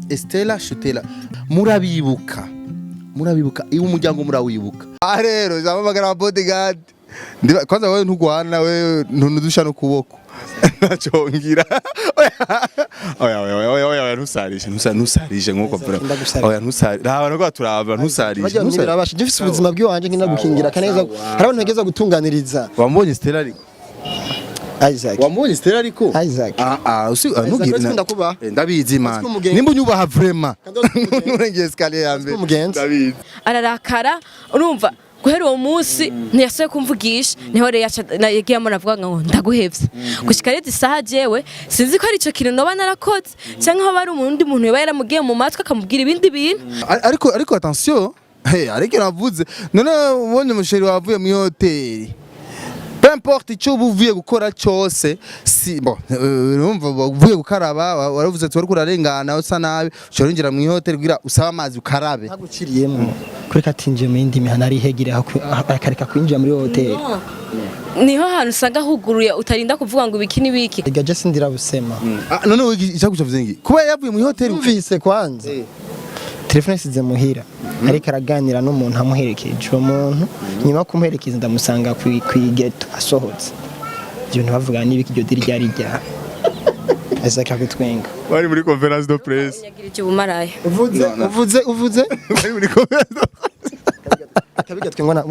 Estella Shutela murabibuka iyo umuryango murawibuka rero zamamagara bodyguard kwanza wewe ntugwana wewe ntudusha no kuboko nachongira oya ntusarishe nkuko bro oya ntusari raba no turaba ntusarishe ntusarabasha gifise ubuzima bw'iwanje nkina gukingira kaneza hari abantu bageza gutunganiriza wambonye Stella ariko Isaac wambonye Stella ariko Isaac usi nugira ndabizi man nimba unyubaha vraiment nurengeye escalier yambe ndabizi ararakara urumva guhera uwo munsi ntiyasoye kumvugisha niho rero yagiye amunavuga ngo ndaguhevye gushika rero isaha jewe sinzi ko ari ico kintu noba narakoze cyangwa aho bari umuntu muntu yoba yaramugiye mu matwi akamubwira ibindi bintu ariko attention ariko navuze none ubonye umusheri wavuye mu hoteli peu importe icyo uvuye gukora cyose si bon urumva uvuye gukaraba waravuze ati wari kurarengana usa nabi ushobora injira mu hoteli kugira usaba amazi ukarabe ntaguciriyemo kuri katinje mu yindi mihana ari hegire akareka kwinjira muri hoteli niho hantu usanga huguruye utarinda kuvuga ngo ibiki biki gaje sindira busema none icyakuca vuzengi kuba yavuye mu hoteli umvise kwanza telefone isize muhira ariko araganira n'umuntu amuherekeje uwo muntu nyuma kumuherekeza ndamusanga kwigeto asohotse ibyo ntibavuga n'ibiki iryo diri ryari rya Isaac akitwenga bari muri conference de presse yagira icyo bumaraye uvuze bari muri conference akabigatwe ngona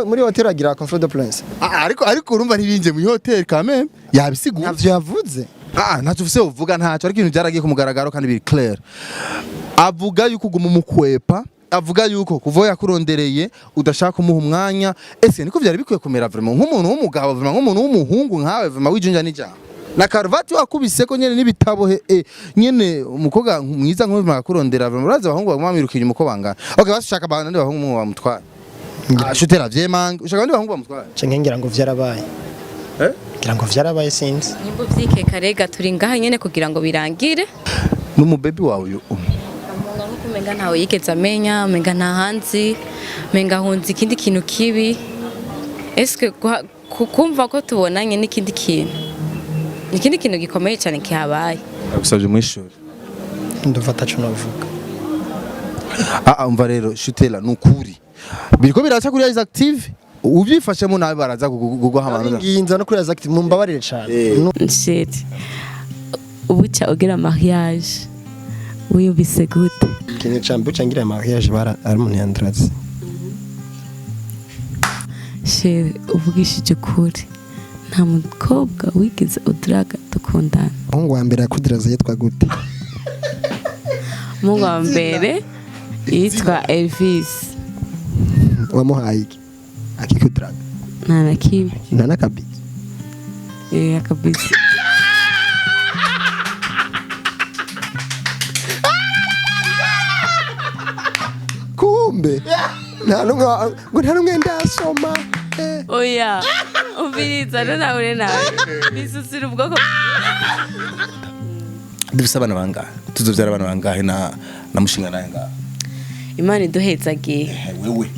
muri hotel agira conference de presse ariko urumva ntibinje mu hotel quand même yabisiguye navyo yavuze ntacyo ufise uvuga ntacyo ariko ibintu byaragiye ku mugaragaro kandi biri clair avuga yuko uguma umukwepa avuga yuko kuva yakurondereye udashaka kumuha umwanya ese niko byari bikwiye kumera vraiment nk'umuntu w'umugabo vraiment nk'umuntu w'umuhungu nkawe vraiment wijunja n'ijambo na karuvati wakubise ko nyene n'ibitabo nyene umukobwa mwiza nk'uwo yakurondera vraiment uraza abahungu bamwamirukiye umuko bangana okay bashaka abandi bahungu mu bamutwara Shutela vyemanga ushaka abandi bahungu bamutwara cenke ngira ngo vyarabaye ngira ngo vyarabaye sinzi nimba vyikeka rega turi ngaha nyene kugira ngo birangire n'umubebi wawe uyu menga ntawe yigeze amenya menga nta hanzi menga hunzi ikindi kintu kibi eske kumva ko tubonanye n'ikindi kintu gikomeye cyane kihabaye agusabye mu ishuri ndufata cyo navuga umva rero Shutela nukuri biriko biraca kuri Isaac TV ubyifashemo nawe baraza kuguhamanura nginza no kuri Isaac TV mumbabarire cyane shit ubuca ugira mariage wiyumvise gute kintu cyambu cangira mariage ari umuntu yandrazi she uvugishije kuri nta mukobwa wigeze udraga dukundana umuhungu wa mbere yakudiraza yitwa gute umuhungu wa mbere yitwa Elvis wamuhaye iki akikudiraga nta na kimwe nta n'akabizi akabizi kumbe nta numwe ndasoma oya umviriza nawe bisusira ubwoko dufise abana bangahe tuzovyara abana bangahe na mushinga naye ngahe Imana iduhezagiye wewe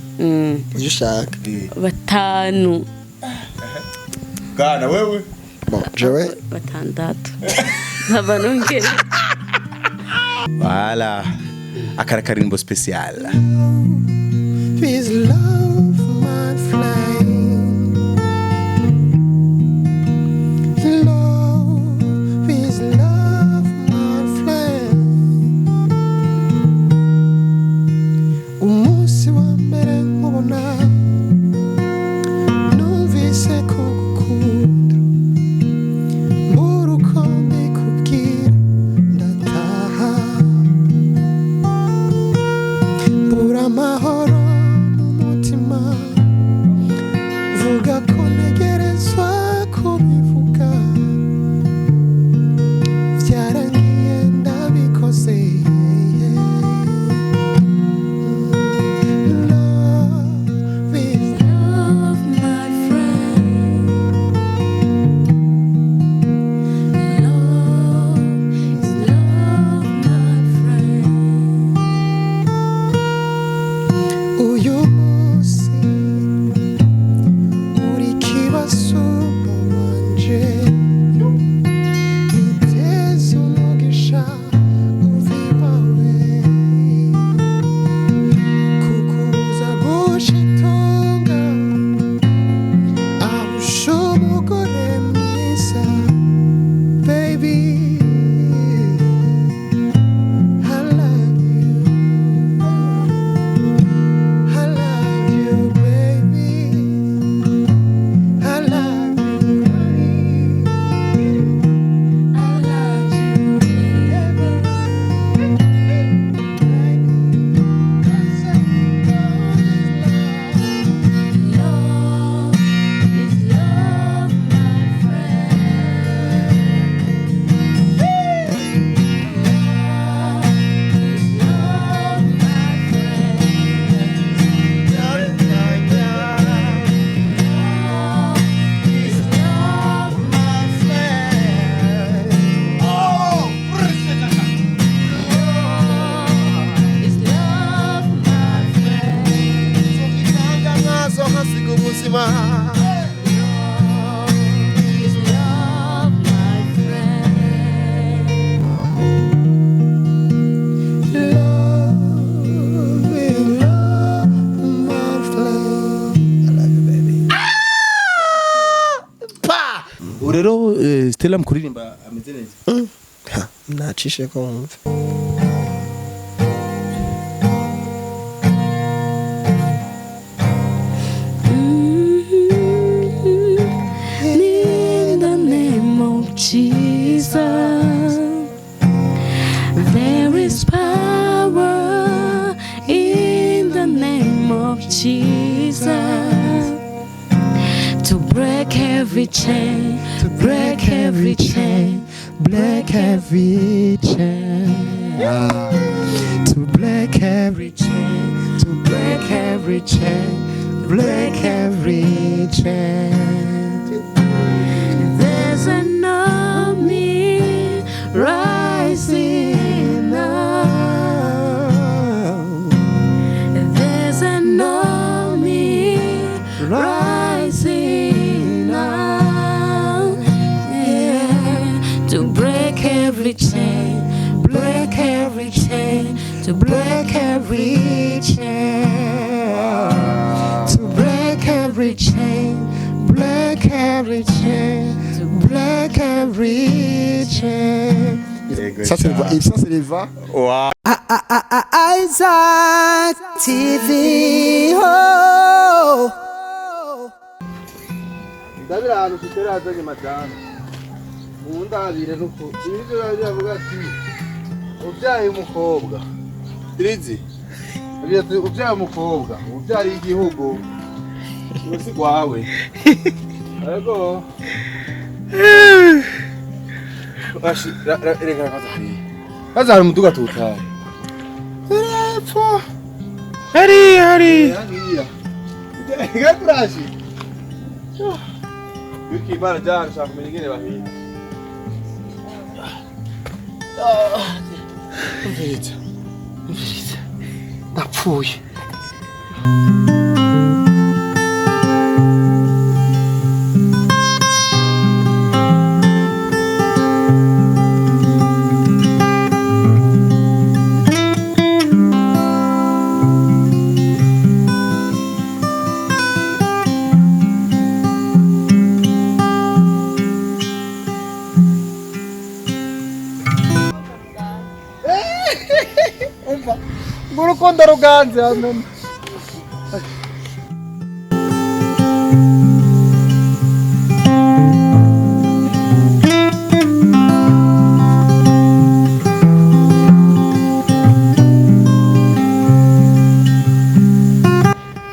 ivyo ushaka 5 Gana wewe bon jewe 6 nkaba nongera voilà akarakarimbo special Peace love my flame love is love my flame umunsi wa mbere nkubona numvise kugukunda muruko mbikubwira ndataha mbura amahoro mu mutima wumvise Stella mukuririmba ameze neza nacishe ko wumve In the name of Jesus, there is power in the name of Jesus to break every chain, to break every chain, break every chain, to break every chain, to break every chain, break every chain. There's an army rising up. There's an army rising up. Yeah. To break every chain, break every chain, to break every chain, to break every chain, break every chain, to break every chain. ça c'est les va Wow. Isaac TV oh ndabira ahantu tutera azanye madame mundabire nuko ibyo biravuga ati ubyaye umukobwa Tirizi ubyaye umukobwa ubyari igihugu uzi kwawe ariko ashi reka kaza muduga tutaye urepfo hari gaturashi yuki bana jana shaka kumenya ingene bahinda umviriza ndapfuye urukundo ruganze amen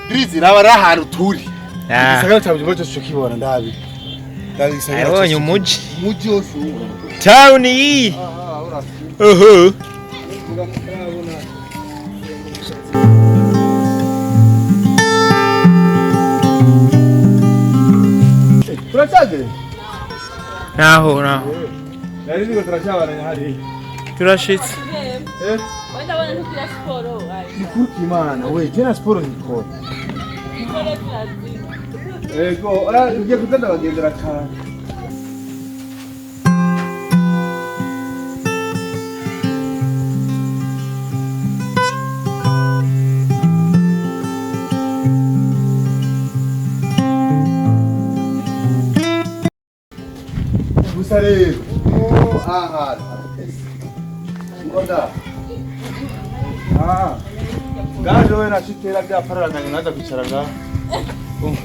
Drizi raba rahantu turi gisagara cyawe cyo cyo kibona ndabi Abonye umuji wose town iyi oho Partage naho nari niko turacyabaranya hari turashitse wenda wana ntukira siporo nikuki imana we jena siporo nikora ego ugiye kugenda bagendera cyane Busarego aha ngoda gaje we nashitera bya pararanganya naza kwicaranga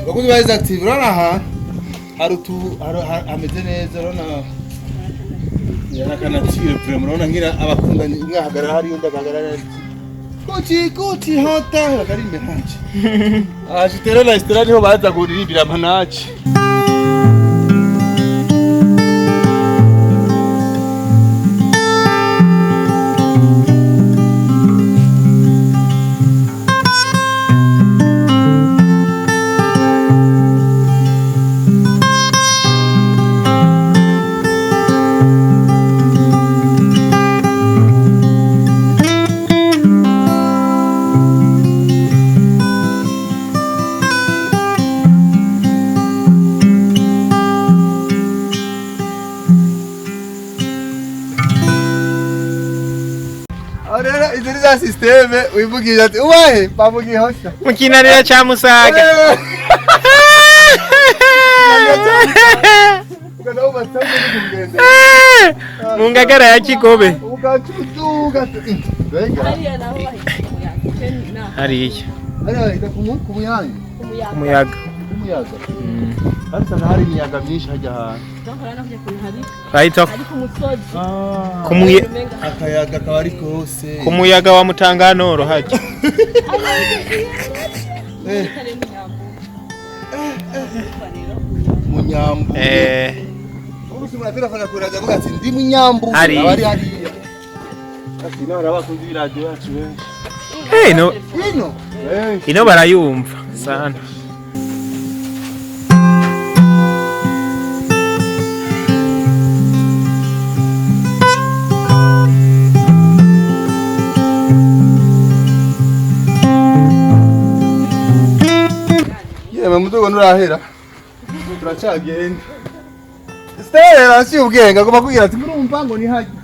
bakuzi bayiza ati uraraha harutu ameze neza rona yanakanatire prem rona ngira abakundanye mwahagarara hari undi agahagarara kuti hota bakari menaje ashitera na istera niho baza kuririmbira manaje Idiriza systeme wivugira ati uwahe bavugiye hose mukinanira cya musaga mu ngagara ya Kigobe ugacuduga Mbega hariya naho bahita umuyaga hariya hariya ku muyange umuyaga umuyaga hasa hari imiyaga myinshi hajya hantu bahita ariko umusozi akayaga kaba ari kose ku muyaga wa Mutanganoro hajya munyambu ubusi murapira fana kuraja ngo ati ndi munyambu Hari. abari hariya ati none abakunzi b'iradio yacu benshi ino barayumva sana yewe mudugo nurahera turacagenda Stella si ubwenga agomba kugira ati murumva ngo ni hajya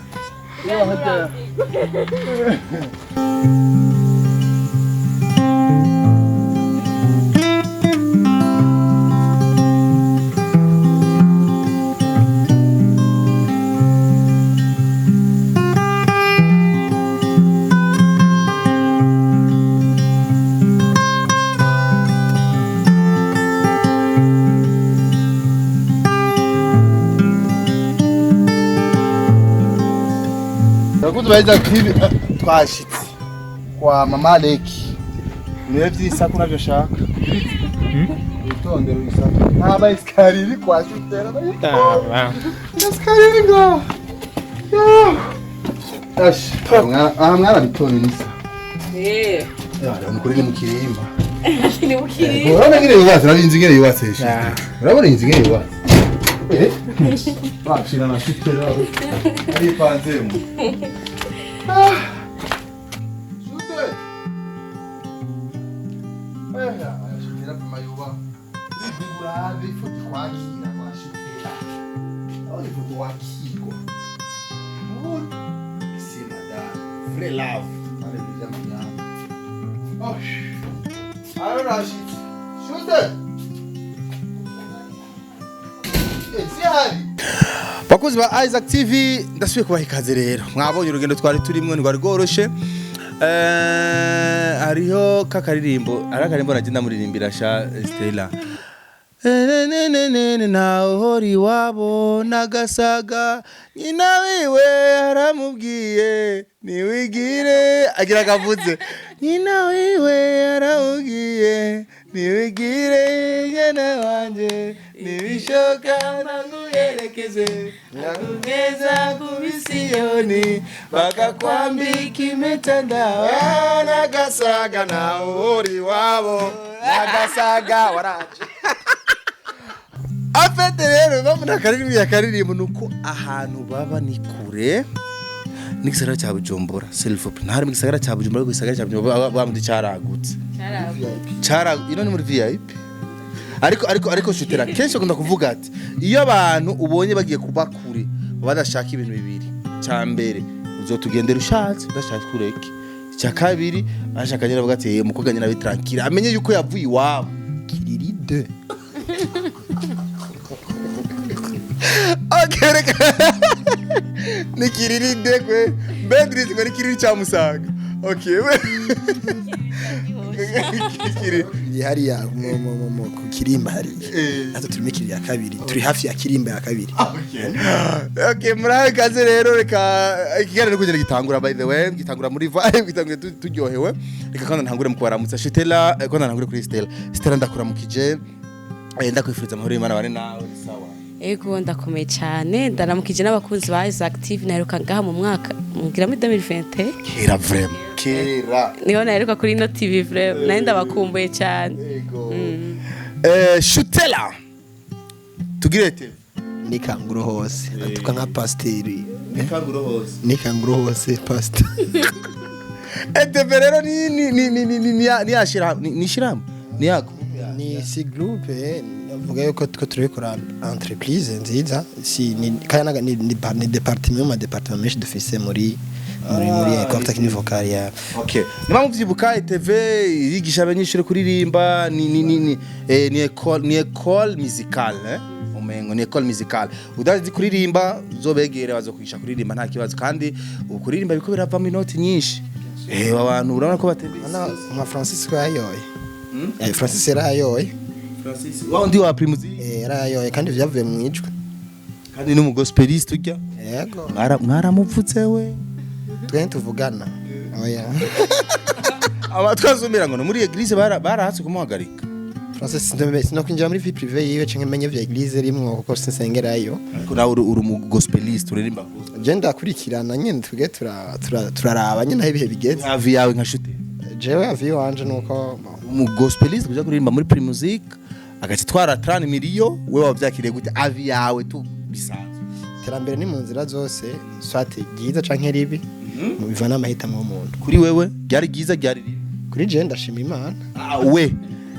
Nakutu baiza kivi twashitse kwa mama Leki. Niwe vyisa kuna vyo shaka. Itondero isaka. Naba iskariri kwa shutera. Iskariri ngo. Ash, mwana bitoni nisa. Ya, nukuri mu kirimba. ni mukiri Urabona ngire yubatse, nabinzi ngire yubatse shi. Urabona inzi ngire yubatse. Bashira na shutera. Ari panzemu. Shute. Shutera pima yuba. Bigura bifuti kwakira kwa shutera. Oli futi wakiko. Si madame, vrai love. Ale bijamanya. Alo Rashid. Shute. Bakuzi ba Isaac TV ndasubiye kubaha ikaze rero mwabonye urugendo twari turimwe rwari rworoshe hariho kakaririmbo arakarimbo nagenda muririmbira sha Stella naho hori wabo nagasaga nyina wiwe aramubwiye niwigire agira kavuze nyina wiwe aramubwiye niwigire yana wanje nibishoka nanguyerekeze nakugeza kubisiyoni bakakwambika imitandao nagasaga naho hori wabo nagasaga waraje afete rero bamuna akaririmbo nuko ahantu baba ni kure n'igisagara cya Bujumbura self-op ntari mu gisagara cya Bujumbura ariko gisagara cya Bujumbura bamundi caragutse ino ni muri VIP ariko shutera kenshi akunda kuvuga ati iyo abantu ubonye bagiye kuba kure badashaka ibintu bibiri cya mbere uzotugendera ushatse udashaka kureke cya kabiri ashaka nyine avuga ati umukobwa nyine bitranquille amenye yuko yavuye iwabo kiriride Okay, ni kiriride kwe Bedris ngo ni kiriri cya Musaga okay Ni hariya ku kirimba hariya ati turi mikiri ya kabiri turi hafi ya kirimba ya kabiri okay murabe kaze rero reka ikiganiro kugenda gitangura by the way gitangura muri vibe gitanguye turyohewe reka kandi ntangure mu kwaramutsa Stella kandi ntangure kuri Stella ndakuramukije ndakwifuriza amahoro y'Imana bane nawe sawa ego ndakomeye cyane ndaramukije n'abakunzi ba Isaac TV naheruka ngaha mu mwaka mugira muri 2020 kera vraiment kera niho naheruka kuri no TV vraiment nari ndabakumbuye cyane ego Shutela tugirete ni kanguro hose atuka nka pasteri ni kanguro hose pastor rero ni ashira ni shiramu ni yako ni si groupe vuga yuko turikora entreprise nziza si ni kana ni departement ma departement mesh dufise muri contact ni vocal ya okay niba muvyibuka TV yigisha abanyeshuri kuririmba ni école musicale mu umengo ni école musicale udazi kuririmba uzobegere bazokwisha kuririmba nta kibazo kandi ukuririmba biko biravamo inoti nyinshi abantu urabona ko batembeye nka Francis ko yayoye Francis yarayoye Francis wa ndi wa primuzi yarayoye kandi vyavuye mu ijwi kandi ni umugospeliste ujya yego mwaramuvutse we twe tuvugana oya abatwazumira ngo muri église barahatse kumuhagarika Francis sinokwinjira muri vie privée yiwe canke menye vya église rimwe kuko sinsengerayo ariko nawe uri umugospeliste uririmba je ndakurikirana nyene twige turaraba nyene aho ibihe bigeze avi yawe nka shute jewe avi wanje nuko umugospeliste kuja kuririmba muri primusic agaci twara 30 miliyo wewe wavyakiriye gute avi yawe tu bisanzwe terambere ni mu nzira zose swate giza canke ribi mu bivana amahitamo y'umuntu kuri wewe ryari giza ryari ribi kuri je ndashima Imana we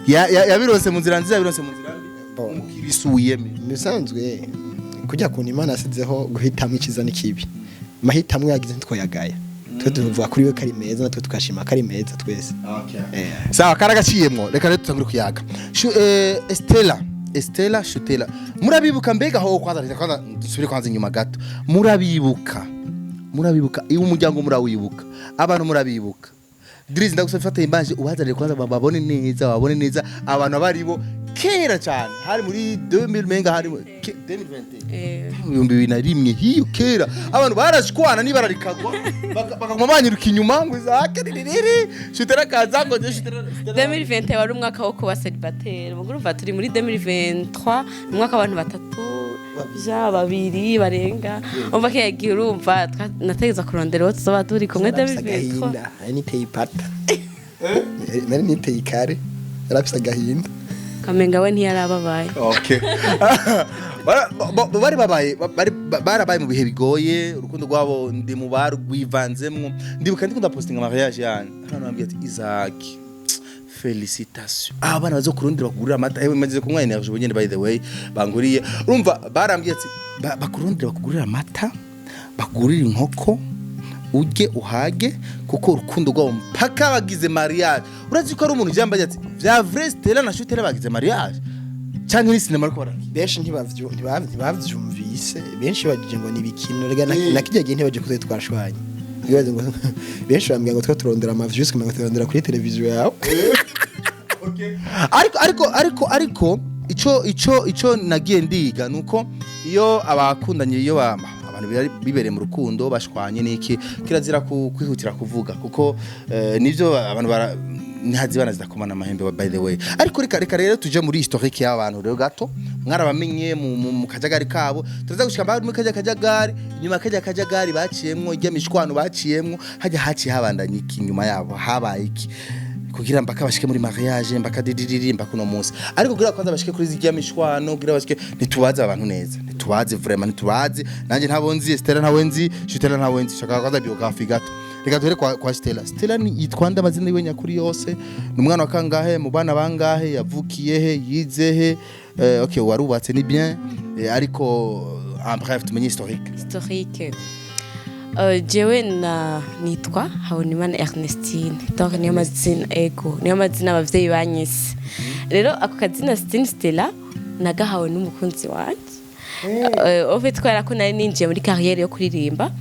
yabirose mu nzira nziza yabirose mu nzira mbi umukirisuye bisanzwe kujya ku Imana asizeho guhitamo ikiza n'ikibi mahitamo yagize ntitwayagaya twe tuvuga kuri we kari meza natwe tukashima kari meza twese sawa karagaciyemwo reka rero tutangure kuyaga Estela Shutela murabibuka mbega ho kwanza dusubire kwanza inyuma gato murabibuka iyo umuryango murawibuka abantu murabibuka Drizzy ndagusafata imbanje ubazarire kwanza babone neza abantu baribo kera cyane hari muri 2000 menga hari 2020 hiyo kera abantu barashkwana nibararikagwa bakamubanyuruka inyuma ngo izakererere Shutera kaza ngo je Shutera 2020 wari umwaka wo kuba célibataire mugurumva turi muri 2023 umwaka abantu batatu babiri barenga umva ke yagiye urumva nategeza kurondera wose zoba turi kumwe 2023 niteye ipata nari niteye ikare yarafise agahinda kamenga we ntiyarababaye okay barabaye mu bihe bigoye urukundo rwabo ndi mu barwivanzemwo ndibuka ndikunda postinga mariage yani hano nambye ati Isaac félicitations abana bazokurondera bakugurira amata ewe maze kumwa energie bonyene by the way banguriye urumva barambye ati bakurondera bakugurira amata bakugurira inkoko ujye uhage kuko urukundo rwabo mpaka bagize mariage urazi ko ari umuntu byambaye ati vya vrai Stella na Shutera bagize mariage cyangwa ni sinema ariko baraki benshi ntibavyumvise benshi bagije ngo ni bikino rega nakijya gihe ntibaje kuze twashwanye bibaze ngo benshi bambwiye ngo turondera amaviews kumenya turondera kuri televiziyo yawe okay ariko ico nagiye ndiga nuko iyo abakundanye iyo abantu bibereye mu rukundo bashwanye niki kirazira kwihutira kuvuga kuko nivyo abantu ntihazibana zidakomana amahembe by the way ariko reka rero tuje muri historique y'abantu rero gato mwarabamenye mu kajagari kabo turaza gushika mbari mu kajagari nyuma kajagari baciyemwo ijya mishwano baciyemwo hajya haciye habandanye iki nyuma yabo habaye iki kugira mbaka bashike muri mariage mbaka didiririmba kuno munsi ariko kugira kwanza bashike kuri zijya mishwano kugira bashike nitubaze abantu neza nitubaze vraiment nitubaze nanje ntabonzi Estela ntabonzi Shutera ntabonzi shaka kwanza biography gato reka dore kwa Stella ni yitwanda amazina yiwe nyakuri yose ni umwana wa kangahe mu bana bangahe yavukiye he yizehe okay warubatse ni bien ariko en bref tumenye historique jewe nitwa Habonimana Ernestine donc niyo mazina abavyeyi banyise rero ako kazina Stella nagahawe n'umukunzi wanje ofe twara ko nari ninjiye muri carrière yo kuririmba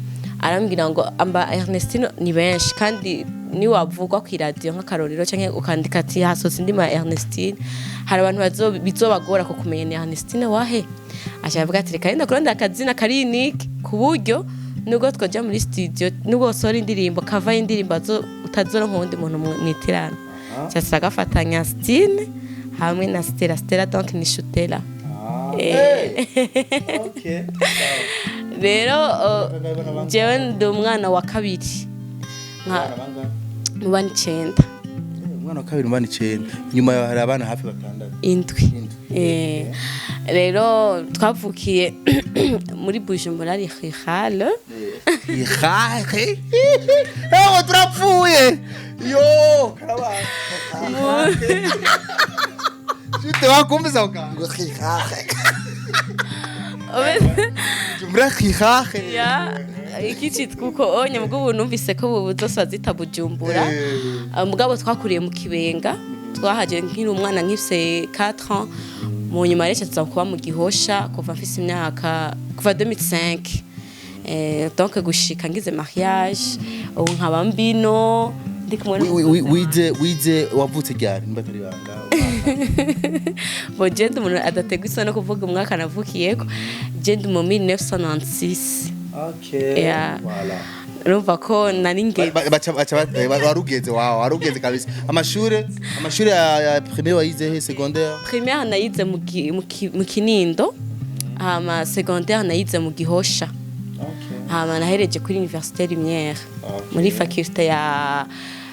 arambwira ngo amba Ernestine ni benshi kandi ni wavugwa ku radio nk'akarorero canke ukandika ati hasosi ndima Ernestine hari abantu bizobagora ko kumenya ni Ernestine wahe ashavuga ati reka ndakora ndakazina kari unique ku buryo nubwo twaje muri studio nubwo sori indirimbo kava indirimbo utazora nk'undi muntu mwitirana cyasa gafatanya Stine hamwe na Stella donc ni Shutera okay rero jewe ndi umwana wa kabiri mu bana 9 umwana wa kabiri mu bana 9 nyuma hari abana hafi batandatu indwi rero twavukiye muri Bujumbura Rihale turapfuye yo karabana Shute wakumbiza ukanga ya iki kuko onye mugabo numvise ko buzose bazita Bujumbura mugabo twakuriye mu Kibenga twahaje nkiri umwana nk'ifise 4 ans mu nyuma rero tuza kuba mu Gihosha kuva mfise imyaka kuva 2005 donc gushika ngize mariage ubu nkaba mbino ndi kumwe wize wavutse ryari nimba tari banga bo jende umuntu adategwa isoni no kuvuga umwaka navukiyeko jende mu 1996 yeah. Voilà. Urumva ko nari ngeze warugeze warugeze kabisa amashure ya primaire wayize he secondaire primaire nayize mu Kinindo hama secondaire nayize mu Gihosha hama nahereje kuri université Lumière muri faculté ya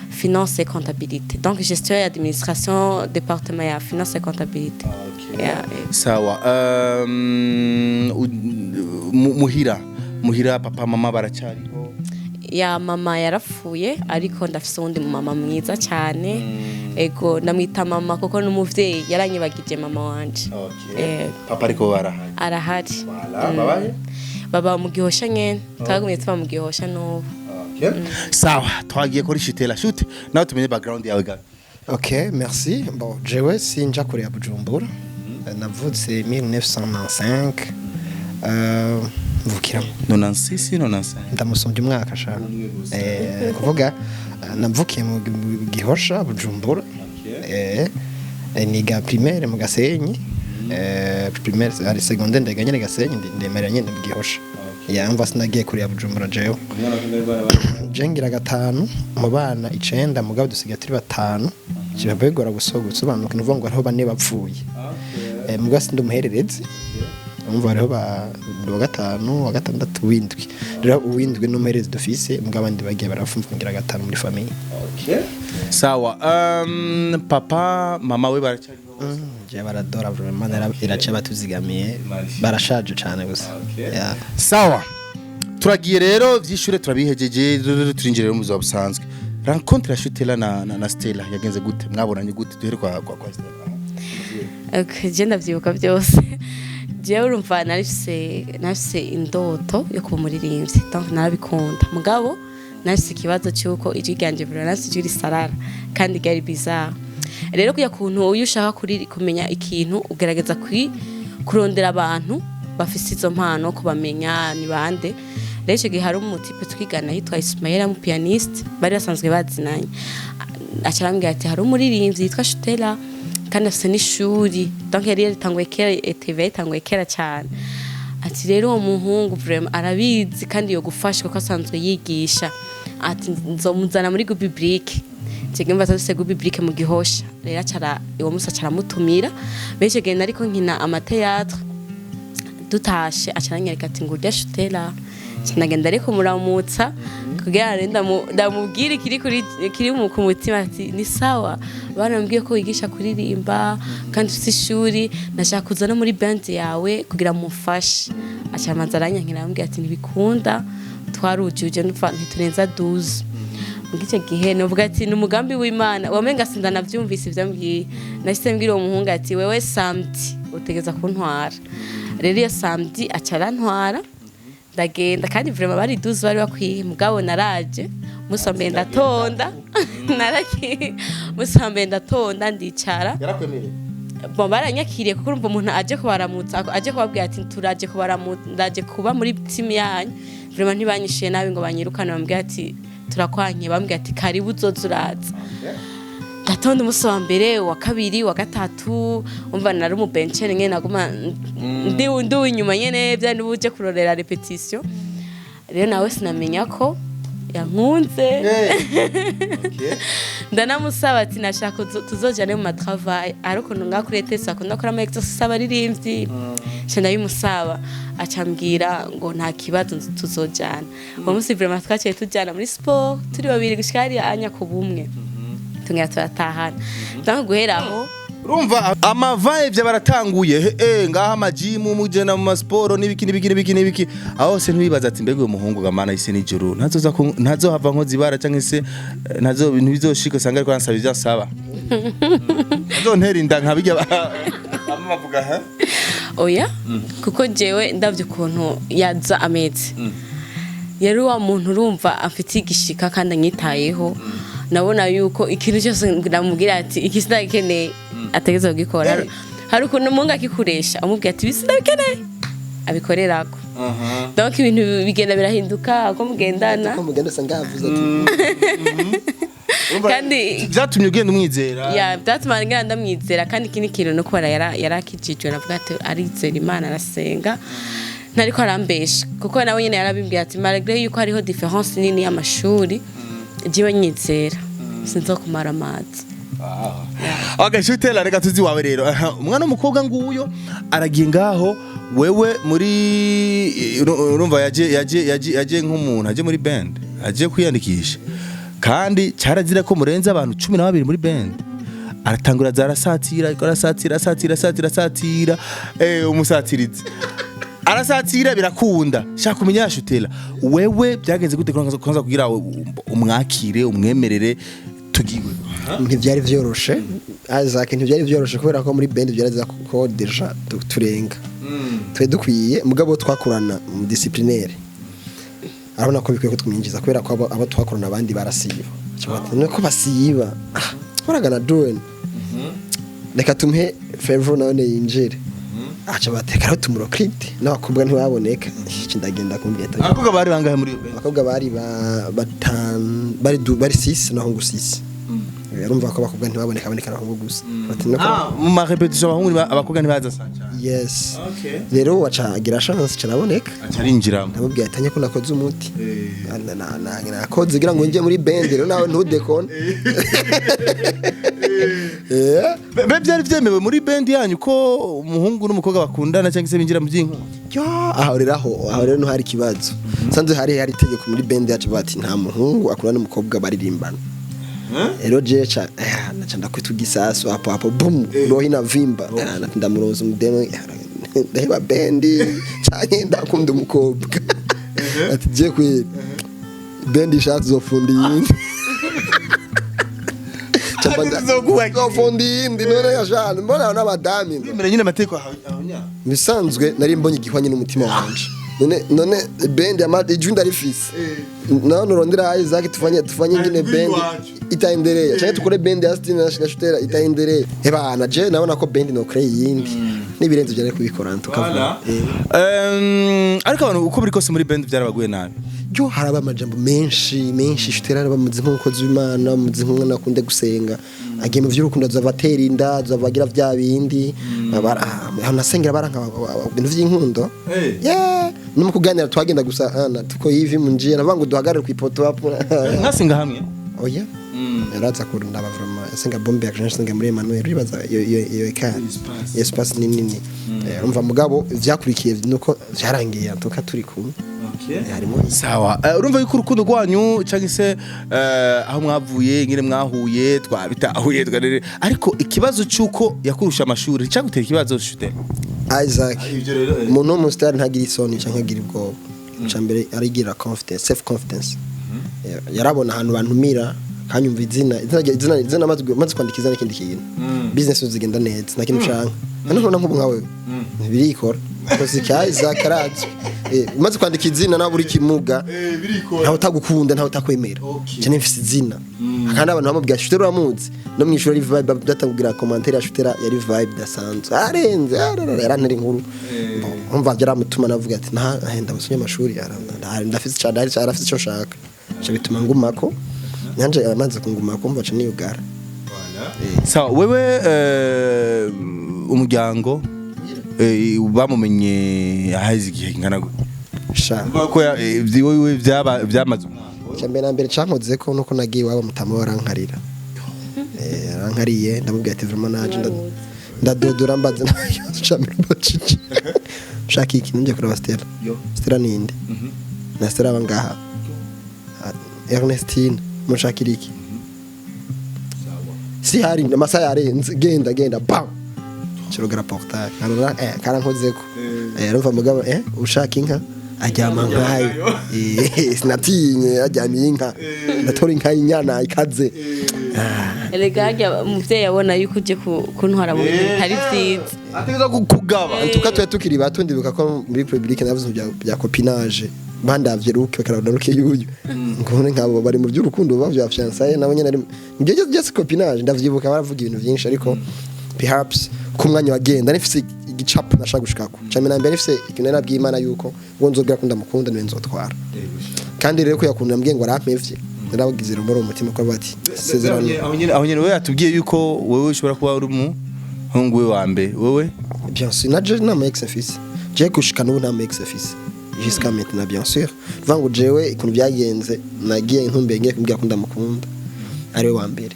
finance et comptabilité donc gestion et administration département ya finance et comptabilité sawa muhira papa mama baracariho ya mama yarapfuye ariko ndafise undi mama mwiza cyane ego ndamwita mama kuko n'umuvyeyi yaranyibagije mama wanje papa ariko arahari babaye baba mu Gihosha nyene twagumye tuba mu Gihosha n'ubu sawa twagiye kuri shitela shoot nawe tumenye background yawe gato merci bon jewe sinja kuri Bujumbura navutse 1995 mvukira 96 ndamusumbye umwaka sha kuvuga navukiye mu Gihosha Bujumbura niga primaire mu Gasenyi primaire ari secondaire ndeganye Gasenyi ndemera nyene mu Gihosha yamva sinagiye kuri Bujumbura jewe jengira gatanu mu bana 9 mugabo dusigaye turi batanu kibaye gora gusobanuka nuvuga ngo ariho bane bapfuye mugabo sindumuherereze umva ariho ba gatanu wa gatandatu windwi rero uwindwi n'umuherezi dufise mugabo abandi bagiye barafumfungira gatanu muri famille sawa papa mama we baracariho je baradora vraiment irace batuzigamiye barashaje cyane gusa sawa turagiye rero vyishure turabihejeje turinjire mu buzima busanzwe rencontre ya Shutela na Stella yagenze gute mwabonanye gute duhere kwa Stella je ndavyibuka byose jewe urumva nafise indoto yo kuba umuririmbyi donc narabikunda mugabo nafise ikibazo cyuko ijwi ryanje bura nafise ijwi risarara kandi gari bizarre rero kuya kuntu uyu ushaka kumenya ikintu ugerageza kurondera abantu bafise izo mpano kubamenya ni bande rero icyo gihe hari umutipe twigana yitwa Ismael mu pianiste bari basanzwe bazinanye acarambwira ati hari umuririmbyi yitwa Shutela kandi afise n'ishuri donc yari yatanguye kera TV yatanguye kera cyane ati rero uwo muhungu vraiment arabizi kandi yo gufasha kuko asanzwe yigisha ati nzomuzana muri biblique cyangwa batase biblique mu Gihosha rero acara uwo musa caramutumira beje genda ariko nkina amateatre dutashe acaranyereka ati ngo Shutela kinagenda ariko muramutsa kugira ndamubwira kiri mu kumutima ati ni sawa barambwiye ko wigisha kuririmba kandi ufite ishuri nashaka kuza no muri band yawe kugira mufashe acamanza aranyankira arambwira ati ntibikunda twarujuje ntiturenza 12 mugice gihe novuga ati ni umugambi w'Imana wamenga sinda navyumvise ivyambwiye nahise mbwira uwo muhungu ati wewe samedi utegeza kuntwara rero iyo samedi acarantwara ndagenda kandi vraiment bari 12 bari bakwiye mugabo naraje musambe ndatonda ndatonda ndicara yarakwemereye bo baranyakiriye kuko urumva umuntu aje kubaramutsa aje kubabwira ati turaje kubaramutsa ndaje kuba muri team yanyu vraiment ntibanyishiye nabi ngo banyirukane bambwira ati turakwanye bambwira ati karibu uzozuraza ndatonda umunsi wa mbere wa kabiri wa gatatu umva nari mu bencheri nyene naguma ndi inyuma nyene bya nduje kurorera repetition rero nawe sinamenya ko yankunze ndanamusaba ati nashaka tuzojane mu travail ariko ngakuri test akunda kora ama exercice abaririmbyi cyane bimusaba acambwira ngo nta kibazo tuzojana uwo munsi vraiment twaciye tujana muri sport turi babiri gushikari anya kubumwe tungira turatahana donc guheraho urumva amavaye baratanguye ngaha amajimu mujena mu masporo nibiki aho se ntibibaza ati mbega uwo muhungu gamana ise nijuru ntazohava nkozibara cyangwa se ntazo bintu bizoshika sanga ariko ansaba ivyo asaba ntazontera inda nkabijya amavuga ha oya kuko jewe ndavye ukuntu yaza ameze yari wa muntu urumva afite igishika kandi anyitayeho nabona yuko ikintu cyose ndamubwira ati ikisida ikeneye ategeza kugikora hari ukuntu umuhungu akikuresha umubwira ati bisi ndabikeneye abikorerako donc ibintu bigenda birahinduka uko mugendana ko mugenda sangavuze ati kandi byatumye ugenda umwizera ya byatuma ngenda ndamwizera kandi ikindi kintu no kubera yarakijijwe navuga ati arizera Imana arasenga ntariko arambesha kuko nawe nyene yarabimbwiye ati malgré yuko hariho difference nini y'amashuri jiwe nyizera sinzokumara amazi agashutela reka tuzi wawe rero umwana w'umukobwa nguyo aragiye ngaho wewe muri urumva yaje nk'umuntu aje muri band aje kwiyandikisha kandi cyarazira ko murenze abantu 12 muri band aratangura zarasatira umusatirizi arasatira birakunda shaka kumenya shutela wewe byagenze gute kwanza kugira umwakire umwemerere tugiwe ntibyari vyoroshe Isaac ntibyari vyoroshe kubera ko muri band byaraza ko deja turenga twe dukwiye mugabo twakorana mu disciplinaire arona ko bikwiye ko twinjiza kubera ko abo twakorana abandi barasiba nuko basiba baragana doing reka tumhe favor none yinjire acha bateka ro tumurocrit n'abakobwa ntibaboneka iki ndagenda kumbwira abakobwa bari bangahe muri yo abakobwa bari batanu bari 6 naho ngo 6 yarumva ko abakobwa ntibaboneka aboneka naho gusa mu ma repetition abakobwa ntibaza sanja yes rero wacha agira chance cyaraboneka acarinjira ndamubwiye atanye ko nakoze umuti nakoze gira ngo nje muri band rero nawe ntudekone byari byemewe muri band yanyu ko umuhungu n'umukobwa bakundana cyangwa se binjira mu by'inko aho rero no hari kibazo sanze hari itegeko muri band yacu bati nta muhungu akundana n'umukobwa baririmbana rero jecha naca ndakwitugisaso hapo boom roho inavimba ndamuroza umudemo ndaheba band cyane ndakunda umukobwa ati je kwe band ishatse zofunda yindi zofundi yindi none yashana mbona n'abadami mbere nyine amateko ahonya bisanzwe nari mbonye igihwanye n'umutima wanje none band ya mad ijunda rifise none urondera Isaac tufanye ngine band itaendelea cyane tukore band ya Stine na Shutera itaendelea ebana je nabona ko band no create yindi nibirenze byari kubikora tukavuga ariko abantu uko biri kose muri band byarabaguye nabi yo haraba amajambo menshi Shutera bamuzi nk'umukozi w'Imana muzi nk'umwana akunde gusenga agiye mu vy'urukundo zavatera inda zabagira vya bindi anasengera baranka ibintu vy'inkundo no mukuganira twagenda gusa tuko hivi munjira navango duhagarare ku ipoto hapo nkasinga hamwe oya yaraza kurunda abavuma yasenga bombe ya senga muri Emmanuel ribaza yo ikari espace nini umva mugabo vyakurikiye nuko vyarangiye tuka turi kumwe harimo sawa urumva yuko urukundo rwanyu cyangwa se aho mwavuye ngire mwahuye twabitahuye twarere ariko ikibazo cyuko yakurusha amashuri cyagutera ikibazo Shutera Isaac umuntu w'umustar ntagira isoni cyangwa agira ubwoba cyambere arigira confidence self confidence yarabona ahantu bantumira kanyumva izina maze kwandikiza n'ikindi kintu business zigenda neza nakintu ushaka none nk'ubu nkawe birikora kozi cyaza karazi maze kwandika izina na buri kimuga ntawe utagukunda ntawe utakwemera cyane mfise izina kandi abantu bamubwira Shutera uramuzi no mwishura vibe batakugira commentaire ya Shutera yari vibe dasanzwe arenze yarantera inkuru umva byaramutuma navuga ati nahenda basonye amashuri ndafise cyane arafise cyo shaka cyo bituma ngumako nyanje amaze kungumako mva cyo niyugara sawa wewe umuryango bamumenye ahazi igihe ngana sha ko wewe byamaze cyambere nambere cyankoze ko nuko nagiye waba mutama warankarira arankariye ndamubwira ati vraiment naje ndadodora mbaze cyambere bacici shaki iki nje kuri Stella Stella ninde na Stella bangaha Ernestine mushakira iki si hari amasaha yarenze genda bam kirogara Partage karankozeko rumva mugabo ushaka inka ajyama nkayo sinatinye ajyamiye inka ndatora inka inyana ikaze elegajya muvyeyi yabona yuko uje kuntwara mu bintu bitari vyiza ategeza kugaba tukatwe tukiri bato ndibuka ko muri public navuze bya copinage bandavye ruke karanaruke yuyu ngone nkabo bari mu by'urukundo bavya fiançailles nabo nyene ari ngeze just copinage ndavyibuka baravuga ibintu byinshi ariko perhaps ku mwanya wagenda nifise igicapo nashaka gushikako cyane nambere nifise ikintu nabwiye Imana yuko ngo nzobwira ko ndamukunda niwe nzotwara kandi rero ko yakunda mbwiye ngo arampevye narabagize rumoro mu mutima ko bati sezerano aho nyene wewe atubwiye yuko wewe ushobora kuba uri umuhungu we wa mbere wewe bien sûr naje nama ex fils je kushika n'ubu nama ex fils jusqu'à maintenant bien sûr vango jewe ikuntu byagenze nagiye intumbe ngiye kumbwira ko ndamukunda ari we wa mbere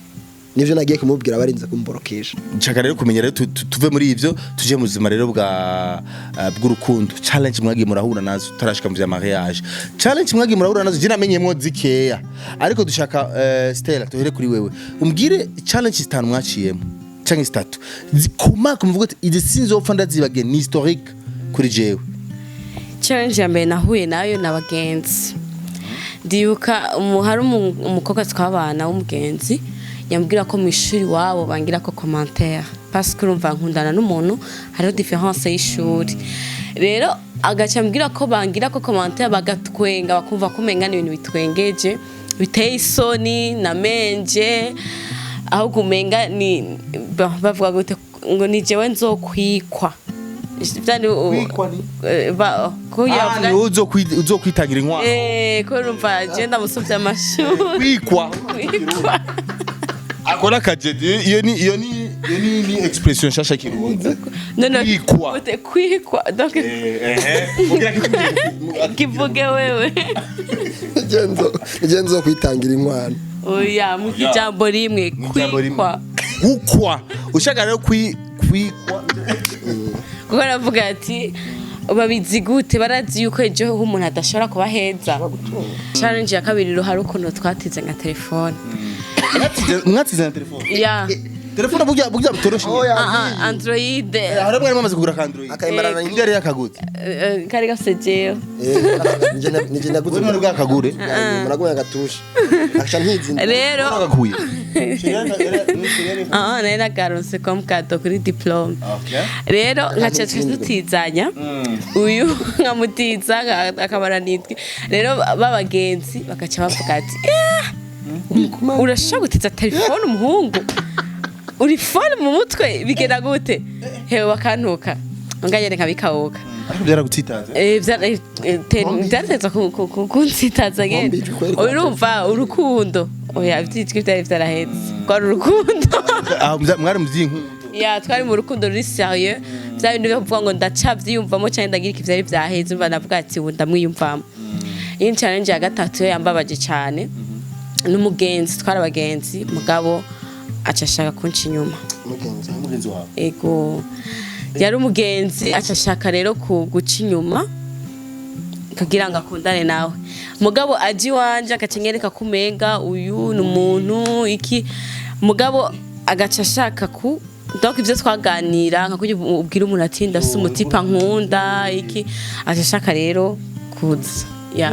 nivyo nagiye kumubwira barinze kumborokesha nshaka rero kumenya rero tuve muri ivyo tuje mu buzima rero bw'urukundo challenge mwagiye murahura nazo tarashika mu vya mariage challenge mwagiye murahura nazo je namenyemo zikeya ariko dushaka Stella tuhere kuri wewe umbwire challenge zitanu mwaciyemo cyangwa zitatu zikoma kumvuga ati izi sinzopfa ndazibage ni historique kuri jewe challenge ya mbere nahuye nayo n'abagenzi ndiyuka hari umukobwa twabana w'umugenzi yambwira ko mu ishuri wabo bangira ko commentaire parce que urumva nkundana n'umuntu hariho différence y'ishuri rero agaca mbwira ko bangira ko commentaire bagatwenga bakumva ko mengana ibintu bitwengeje biteye isoni na menje aho gumenga ni bavuga ngo ni jewe nzokwikwa uzokwitangira inkwano ko urumva je ndamusuvye amashuri kwikwa akora kajedi iyo ni expression shasha kirundi kwikwa donc kivuge wewe ngenzo kwitangira inkwano oya mu kijambo rimwe kwikwa gukwa ushaka rero kwikwa kuko aravuga ati babizi gute barazi yuko ejo umuntu adashobora kuba heza challenge ya kabiri hari ukuntu twatize nka telefone mwatize na telefone ya telefone burya butoroshe Android hari mwari mamaze kugura ka Android akayimarana indere yakagute kari gasejeyo nije naguze wari bwakagure muragoya gatusha acha ntizi rero agakuye nari garonse comme cadeau kuri diplome rero nkaca tutizanya uyu nkamutiza akabara nitwe rero babagenzi bakaca bavuga ati urashaka gutiza telefone umuhungu uri phone mu mutwe bigenda gute hewe bakantuka nganye nkabikawuka ariko byaragutsitaza byaretse kunsitaza gende urumva urukundo oya byitwa byari byarahetse kwa urukundo mwari muzinkundo ya twari mu rukundo ruri sérieux bya bintu byo kuvuga ngo ndacavyiyumvamo cyane ndagira ivyari byaheze umva navuga ati ndamwiyumvamo iyi challenge ya gatatu yambabaje cyane n'umugenzi twarabagenzi mugabo acashaka kunca inyuma umugenzi wawe ego yari umugenzi acashaka rero guca inyuma kugira ngo akundane nawe mugabo aji wanje akacenyereka kumenga uyu n'umuntu iki mugabo agacashaka donc ivyo twaganira nka kugira ubwira umuntu ati ndafise umutipa nkunda iki acashaka rero kuza ya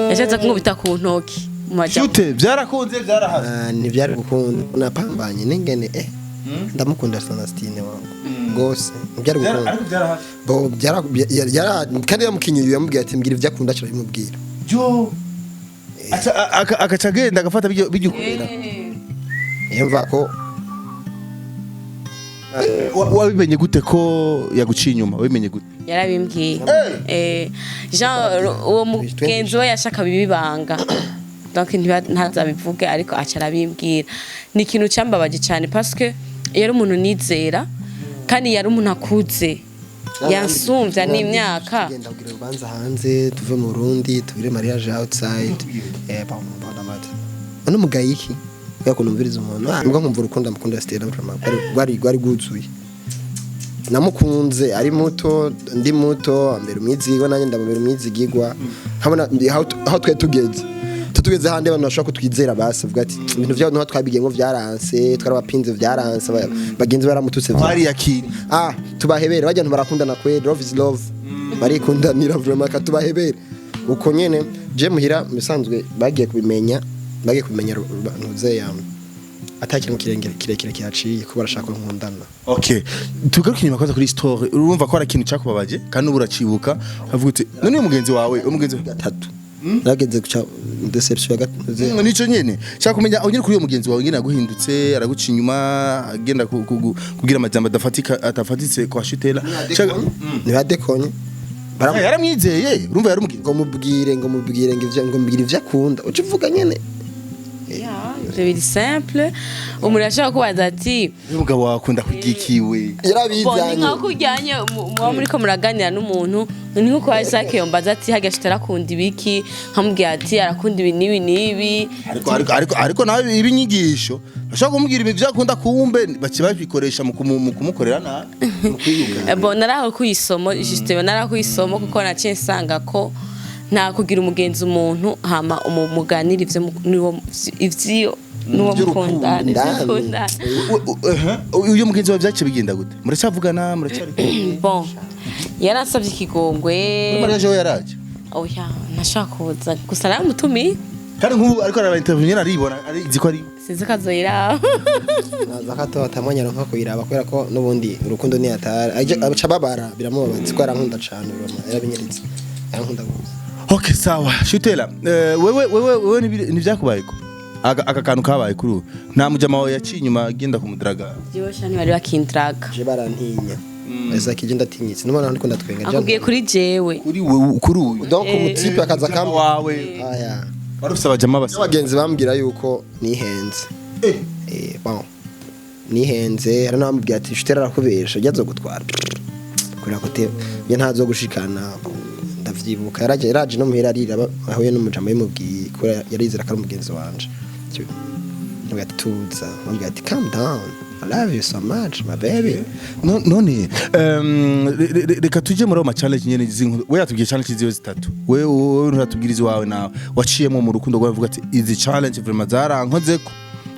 yashatse kunkubita ku ntoki Shute byarakunze byarahaze ntibyari gukunda napambanye ningene ndamukunda Sonastine wangu gose ntibyari gukunda ariko byarahaze bo byara kandi yamukinyuye yamubwiye ati mbwira ivyo akunda cyane bimubwira jo akacagenda agafata bigikorera yumva ko wabimenye gute ko yaguciye inyuma wabimenye gute yarabimbwiye Jean uwo mugenzi we yashaka bibibanga donc ntazabivuge ariko acarabimbwira ni ikintu cyambabaje cyane parce que yari umuntu nizera kandi yari umuntu akuze yansumvya n'imyaka genda kugira ubanza hanze tuve mu Burundi tubire mariage outside ano mugayiki yakunda umviriza umuntu ngo nkumva urukundo mukunda Stella rwari guzuye namukunze ari muto ndi muto ambere umwizigwa nanjye ndababera umwizigigwa nkabona aho twe tugeze hande abantu bashaka kutwizera basavuga ati ibintu byaho nto twabigiye ngo vyaranse twarabapinze vyaranse bagenzi baramututse bari yakiri tubahebere bajya ntubarakundana kwe love is love barikundanira vraiment ka tubahebere uko nyene je muhira bisanzwe bagiye kubimenya ntuze yamwe atakira mu kirekire kihaciye ko barashaka nkundana okay tugaruka inyuma kwaza kuri story urumva ko ari ikintu cyakubabaje kandi uburacibuka avuga uti none umugenzi wawe umugenzi gatatu nageze guca deception ya gatatu nico nyene shaka kumenya aho nyene kuri uyo mugenzi wawe ngene aguhindutse araguca inyuma agenda kugira amajambo atafatitse kwa shitela ntibadekonye yaramwizeye urumva yarumubwiye ngo mubwire ivyo akunda uca uvuga nyene c'est biri simple umuntu ashaka kubaza ati umugabo wakunda kugikiwe yarabizanye nka kujyanye muba muri ko muraganira n'umuntu ni nko kwa Isaac yombaza ati hagashita arakunda ibiki nkamubwira ati arakunda ibi nibi ariko nawe ibinyigisho ashaka kumubwira ibintu byakunda kumbe bakibabikoresha mu kumukorera na bon naraho kuyisomo justement naraho kuyisomo kuko naciye nsanga ko nta kugira umugenzi umuntu hama umuganira ivyo nuwo mukundana uyu mugenzi wawe byace bigenda gute muracyavugana muracyari bon yarasabye ikigongwe Mariage we yaraje oya nashaka kuza gusa naramutumiye kandi nk'ubu ariko araba interview aribona arizi ko ari sinzi kazoyira naza kato atamwanya nko kuyiraba kubera ko nubundi urukundo ni atari aca babara biramubabaza ko arankunda cyane yarabinyeritse arankunda gusa. Okay sawa shutela wewe nivyakubayeko aka kantu kabaye kuri nta mujama wawe yaciye inyuma agenda kumudraga yosha ntibari bakindraga je barantinya eza kije ndatinyitse nubona ndiko ndatwenga je akubwiye kuri jewe kuri wewe kuri uyu donc umutipe akaza kamba wawe aya barufise abajama base abagenzi bambwira yuko nihenze bon nihenze ari nabambwira ati shutera arakubesha yazo gutwara kuri akote ye ntazo gushikana ndavyibuka yaraje no muhera arira aho ye n'umujama yimubwiye ko yarizera kari umugenzi wanje ntugatuza bambwira ati calm down I love you so much my baby none reka tuje muri ama challenge nyene zinkuru we yatubwiye challenge ziyo zitatu wewe nturatubwiriza wawe nawe waciyemo mu rukundo rwawe uvuga ati izi challenge vraiment zarankozeko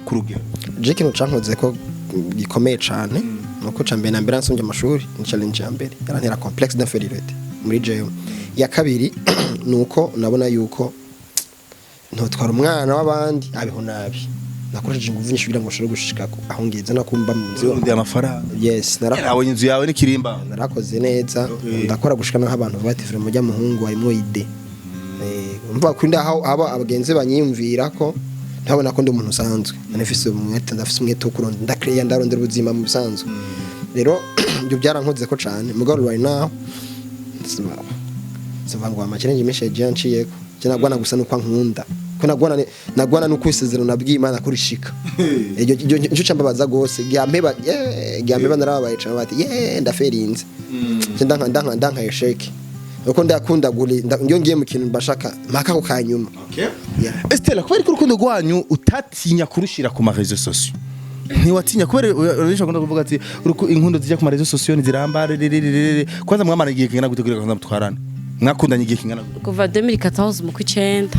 kurugero je kino cankozeko gikomeye cane nuko cambe na mbere nsonje amashuri ni challenge ya mbere yarantera complexe d'infériorité muri jewe ya kabiri nuko nabona yuko ntotwara umwana w'abandi abeho nabi nakoresheje ingufu nyinshi kugira ngo nshobore gushika aho ngeze no kumba mu nzu ndi amafaranga yes narabonye inzu yawe n'ikirimba narakoze neza ndakora gushika no abantu bati vraiment mujya muhungu harimo ide umva kwinda aho aba abagenzi banyiyumvira ko ntabona ko ndi umuntu usanzwe nanifise umwete ndafise umwete wo kuronda ndakreya ndarondera ubuzima mu busanzwe rero ibyo byarankoze ko cyane mugabo right now sivangwa amachallenge message yanciyeko cyangwa gusa nuko nkunda ko nagwana nuko isezerano nabwiye Imana kurishika icyo cyambabaza gose gyameba narabaye cyane bati ndaferinze ndanka yesheke uko ndakunda guri ngiye mu kintu mbashaka mpaka ko kanyuma Estela kubera ko urukundo rwanyu utatinya kurushira ku ma réseaux sociaux ntiwatinya kubera urashaka kuvuga ati inkundo zijya ku ma réseaux sociaux nizirambare kwanza mwamara igihe kingana gutegura kwanza mutwarana mwakundanye igihe kingana kuva 2014 mu kwicenda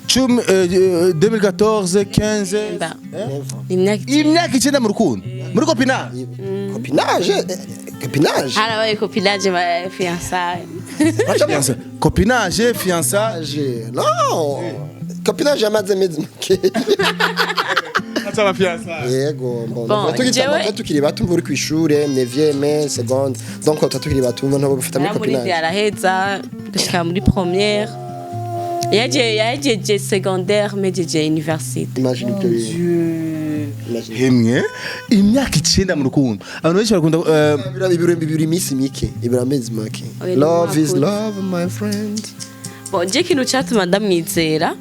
2014 15 imyaka icenda mu rukundo muri copinage harabaye copinage ma fiançailles copinage fiançailles non copinage amaze mezi make ataba fiançailles yego bon tukiri batumva uri kwishure 9e seconde donc tukiri batumva nabo bafata muri copinage muri araheza dushika muri première yaje secondaire mejeje université imagine hemwe imyaka icenda mu rukundo abantu benshi barakunda bibiri misi mike ibiramezi make love is love my friend bon je kintu cyatuma ndamwizera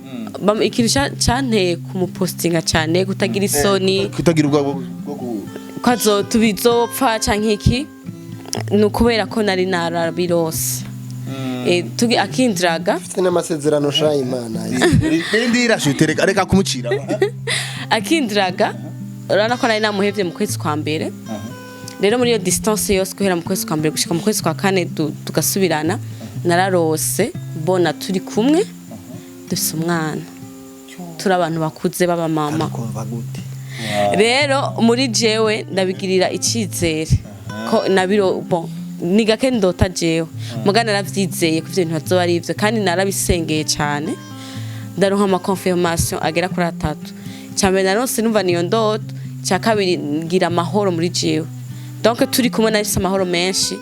ikintu cyanteye kumupostinga cyane kutagira isoni kutagira ubwo kwazo tubizopfa canke iki nukubera ko nari narabirose tugi akindraga mfite n'amasezerano sha Imana ndira shutereka reka kumucira akindraga urana ko nari namuhevye mu kwezi kwa mbere rero muri iyo distance yose guhera mu kwezi kwa mbere gushika mu kwezi kwa kane tugasubirana nararose bona turi kumwe dufise umwana turi abantu bakuze baba mama rero muri jewe ndabigirira icizere ko nabiro bon ni gake ndota jewe mugana naravyizeye ko ivyo ntazo ari ivyo kandi narabisengeye cyane ndaronka ama confirmation agera kuri 3 cyambe naronse numva niyo ndoto cya kabiri ngira amahoro muri jewe donc turi kumwe nafise amahoro menshi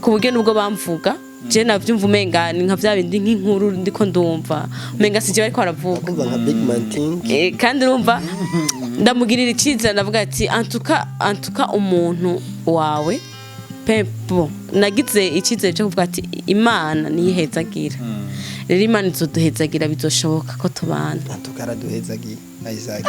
ku buryo nubwo bamvuga je navyumva umenga ni nka vya bindi nk'inkuru ndiko ndumva umenga sije bariko baravuga kumva nka big man thing kandi urumva ndamugirira icizere ndavuga ati antuka umuntu wawe pepo nagize icizere cyo kuvuga ati imana niyihezagira rero imana izoduhezagira bizoshoboka ko tubana tukaraduhezagira Isaac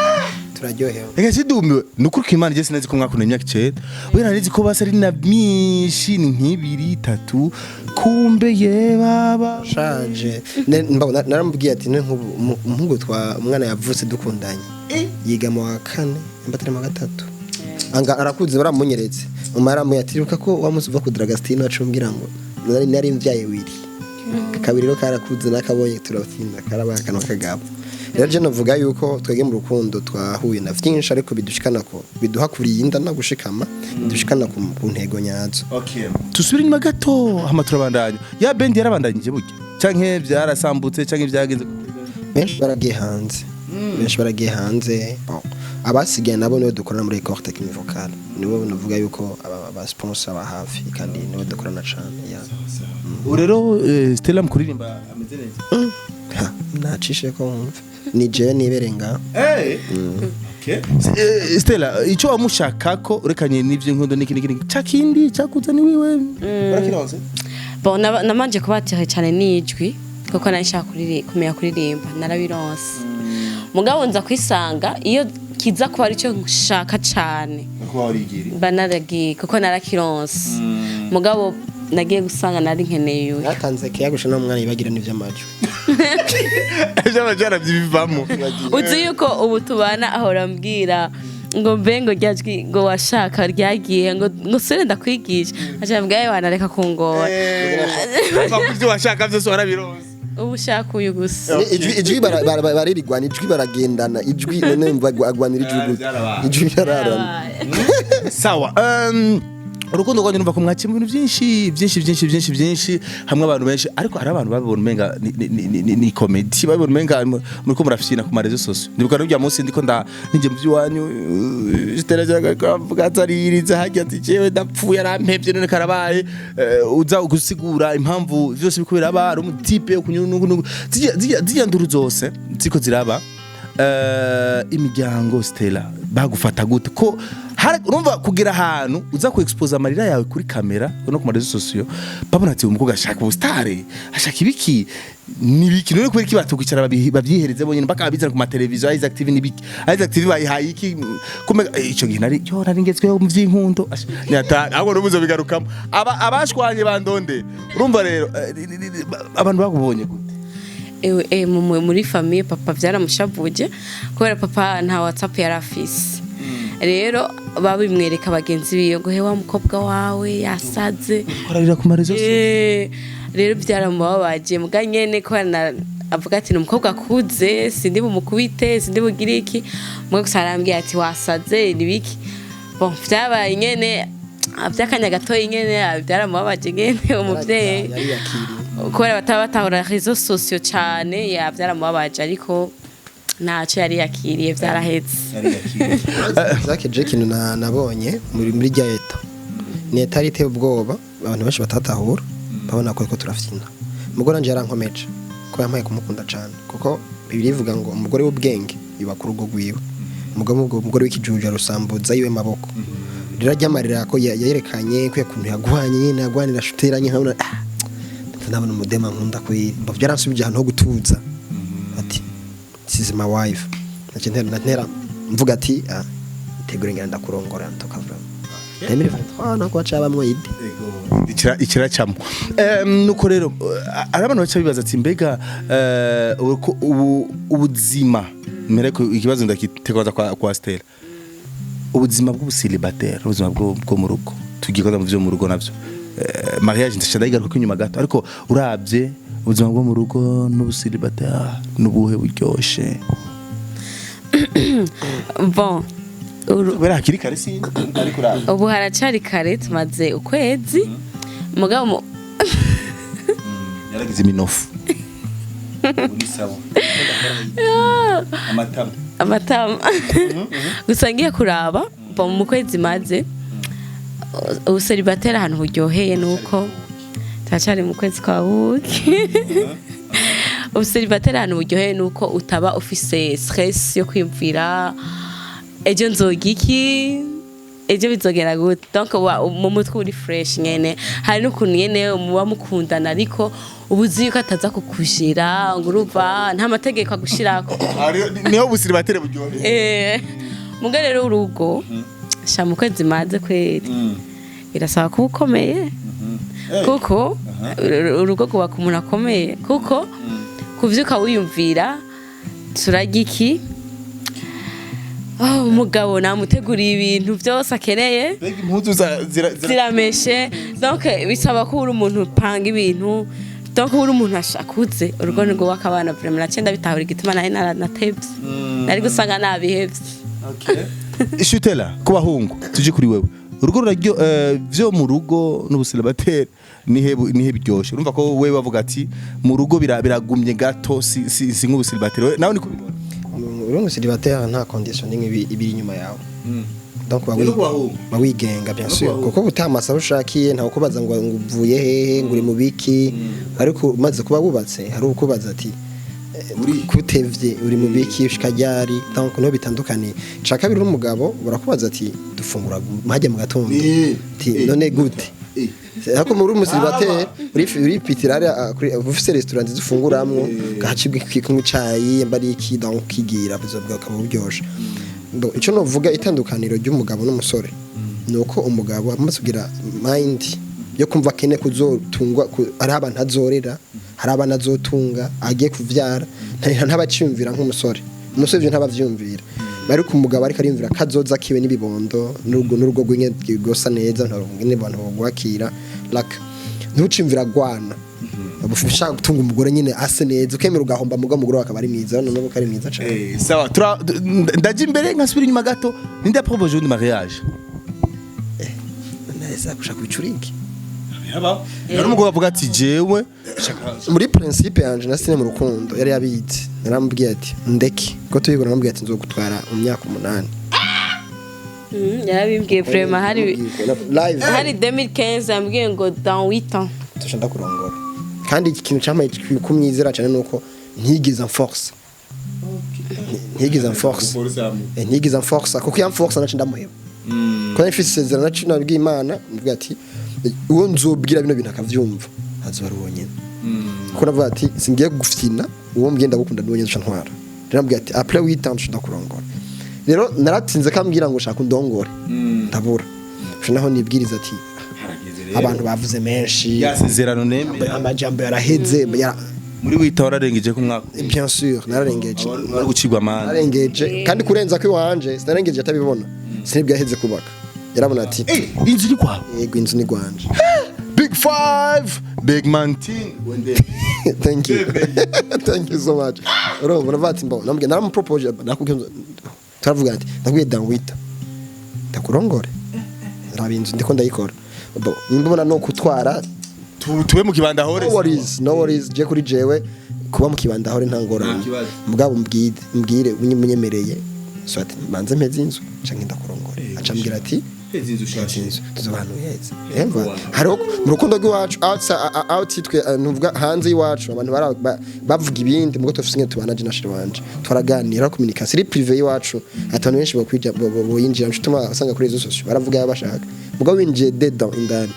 turaryohewe reka sidumiwe nukuri ko imana igeze neza ko mwakunda imyaka 9 we narizi ko basa ari na myinshi ni nk'ibiri 3 kumbe ye baba shaje naramubwiye ati umuhungu twa umwana yavutse dukundanye yiga mu wa 4 mbatari mu wa 3 anga arakuze baramunyeretse umara mu yatiribuka ko wamuze uva ku Dragastino acumbira ngo nari mvyaye wiri kabiri ro karakuze nakabonye turafinda karabaka no kagabo rero je navuga yuko twege mu rukundo twahuye na vyinshi ariko bidushikana ko biduha kurinda no gushikama bidushikana ku ntego nyazo tusubire inyuma gato hama turabandanya ya band yarabandanyije burya canke byarasambutse canke byagenze benshi baragiye hanze abasigaye nabo niwe dukorana muri Corps Technique Vocal niwe navuga yuko aba sponsor ba hafi kandi niwe dukorana cyane ya rero Stella mukuririmba ameze neza nacishe ko wumva ni je niberenga Stella ico wamushakako urekanye n'ivyo nkondo n'ikindi cakindi cakuza ni wiwe barakironse bon namanje kubatira cyane n'ijwi kuko nashaka kumenya kuririmba narabironse mugabo nza kwisanga iyo kiza kuba ari cyo nshaka cyane banaragiye kuko narakironse mugabo nagiye gusanga nari nkeneye uyu yatanze kiyagusha no mwana yibagira n'ivy'amajwi ejo abajara byibivamo uzi yuko ubu tubana ahora mbwira ngo mbengo ryajwi ngo washaka ryagiye ngo sore ndakwigisha acha mbwaye wanareka kungora bakuvyo washaka byose warabironse ubu shaka uyu gusa ijwi bararirigwana ijwi baragendana ijwi none agwanira ijwi yararana sawa urukundo rwanyu numva ko mwakira ibintu byinshi hamwe abantu benshi ariko hari abantu babibona umenga ni comedy babibona umenga muriko murafyina ku marezo sosio ndibuka n'ubya munsi ndiko ninje mu by'iwanyu ziteraje kavuga ataririza hajya ati jewe ndapfuye arampevye none karabaye uza gusigura impamvu byose bikubera aba ari umutipe kunyunugu zijya nduru zose ziko ziraba imiryango Stella bagufata gute ko urumva kugira ahantu uza ku expose amarira yawe kuri kamera no ku marezo sosio babona ati umukobwa ashaka ubustare ashaka ibiki nibiki none kubera kibatukicara babyihereze bonyine bakabizana ku ma televiziyo Isaac TV nibiki Isaac TV bayihaye iki kumega ico gihe nari ngezweho mu vy'inkundo nyata ahubwo rubuzo bigarukamo abashwanye bandonde urumva rero abantu bagubonye gute muri famille papa byaramushavuje kubera papa nta WhatsApp yarafise rero babimwereka bagenzi biyo ngo he wa mukobwa wawe yasaze ararira ku marezo rero byaramubabaje muga nyene ko avuga ati numukobwa akuze sindi bumukubite sindi bugira iki mwe gusarambye ati wasaze nibiki bon vyabaye nyene avyakanya gatoyi nyene byaramubabaje nyene umuvyeyi kubera batahura réseaux sociaux cyane byaramubabaje ariko ntacyo yari yakiriye byarahetse Zake Jackie nabonye muri rya leta ni etari iteye ubwoba abantu benshi batatahura babona ko turafyina umugore anje yarankomeje ko yampaye kumukunda cyane kuko birivuga ngo umugore w'ubwenge iba ku rugo rwiwe umugore w'ikijuju rusambuza yiwe maboko rira ryamarira ko yerekanye ko yakuntu yagwanye nyine yagwanira shuteranye nkabona ndabona umudema nkunda ko byaransubije ahantu ho gutuza ati this is my wife natera mvuga ati tegure ngenda kurongora ntokavuga Emile Fantwana ko acaba mwoyide ikiracamo nuko rero arabantu bacha bibaza ati mbega ubuzima mereko ikibazo ndakitekoza kwa Stella ubuzima bw'ubusilibatera ubuzima bwo mu rugo tugikoza mu byo mu rugo navyo mariage ndashadayigaruka ko inyuma gato ariko urabye ubuzima bwo mu rugo n'ubusilibatera n'ubuhe buryoshe bon wera hakiri kare si ari kuraba ubu haracari kare tumaze ukwezi mugabo yaragize iminofu uri sawa amatama gusa ngiye kuraba mu kwezi maze ubusilibatera ahantu buryoheye nuko Tacari mu kwezi kwa buki. Ubuseribateri ahantu buryoheye nuko utaba ufise stress yo kwiyumvira ejo nzoga iki, ejo bizogera gute. Donc mu mutwe uri fresh nyene. Hari n'ukuntu nyene muba mukundana ariko ubuzi yuko ataza kukushira ngo urumva nta mategeko agushirako. Niho ubuseribateri buryoheye. Muga rero urugo sha mu kwezi maze kweri. Birasaba kuba ukomeye. Kuko urugo kubaka umuntu akomeye kuko kuvyuka wiyumvira turarya iki umugabo namuteguriye ibintu byose akeneye impuzu zirameshe donc bisaba ko uri umuntu upanga ibintu donc uri umuntu ashakuze urugo nirwo wakabana vraiment nacenda bitahura igituma nahe natevye nari gusanga nabihevye. Okay. Ishutela kubahungu tuje kuri wewe urugo ruraryo vyo mu rugo n'ubuseribateri nihe biryoshe urumva ko wewe bavuga ati mu rugo biragumye gato si nk'ubuseribateri nawe ni kubibona urungu célibataire nta conditioning ibiri inyuma yawe donc bawigenga bien sûr kuko butamasa rushakiye nta kubaza ngo uvuye hehe ngo uri mu biki ariko umaze kuba wubatse hari ukubaza ati kutevye uri mu biki ushikajyari donc no bitandukanye caka biri n'umugabo barakubaza ati dufungura mahajye mu gatondo ati none gute hako muri umusiribateri uri pitirari ufise restaurant zifunguramwo gahacibwe kwikumwe icayi mbari iki donc kigira bizobwa kamubyosha donc ico no vuga itandukaniro ry'umugabo n'umusore nuko umugabo amaze kugira mind yo kumva kene kuzotungwa ari abantu azorera hari abana azotunga agiye kuvyara ntabaciyumvira nk'umusore umusore byo ntabavyumvira bari ku mugabo ariko arimvira kazoza kiwe n'ibibondo n'urugo rw'inye gosa neza ntarungene abantu bagwakira like ntucimvira gwana ubufisha gutunga umugore nyine ase neza ukemera ugahomba mugo mugore wakaba ari mwiza none ko ari mwiza cyane sawa ndaje imbere nkasubira inyuma gato ninde propose de mariage neza gushaka bicuriki yari umugabo avuga ati jewe muri principe yanje nasine mu rukundo yari yabizi narambwiye ati ndeke ko tuyigora narambwiye ati nzogutwara mu myaka 8 yarabimbwiye vraiment hari 2015 ambwiye ngo dans 8 ans tushanda kurongora kandi ikintu cyamaye kumyizera cyane nuko ntigiza force ntigiza force kuko ya force nacinda muheba ko nifise sezerano nacina bw'Imana mvuga ati uwo nzobwira bino bintu akavyumva azora wonyene ko navuga ati singiye gufyina uwo mgenda gukunda n'uwo nyene ntwara narambwiye ati après 8 ans nshunda kurongora rero naratinze kambwira ngo shaka ndongore ndabura naho nibwiriza ati abantu bavuze menshi yasezerano nembe amajambo yaraheze muri wita wararengeje ku mwaka bien sûr nararengeje ari gucigwa amana nararengeje kandi kurenza ko wanje sinarengeje atabibona sinibwa yaheze kubaka yarabona ati inzu ni kwa yego inzu ni gwanje big 5 big man team one day thank you thank you so much urumva navati mbo namubwiye naramupropose nakubwiye turavuga ati nakubwiye danwita ndakurongore rabinzu ndiko ndayikora bo nimbona no kutwara tube mu kibanda hore no worries je kuri jewe kuba mu kibanda hore ntangora mugabo mbwire unyemereye so ati manze mpeze inzu canke ndakurongore acambwira ati inzu tuzobantu heza emva haro mu rukundo rw'iwacu outside nuvuga hanze y'iwacu abantu bavuga ibindi mugo tufise tubana je nashire wanje twaraganira communication iri privé y'iwacu atanu benshi bakwija boyinjira ncutuma asanga kuri rezo social baravuga yabashaka mugo winjiye dedans indani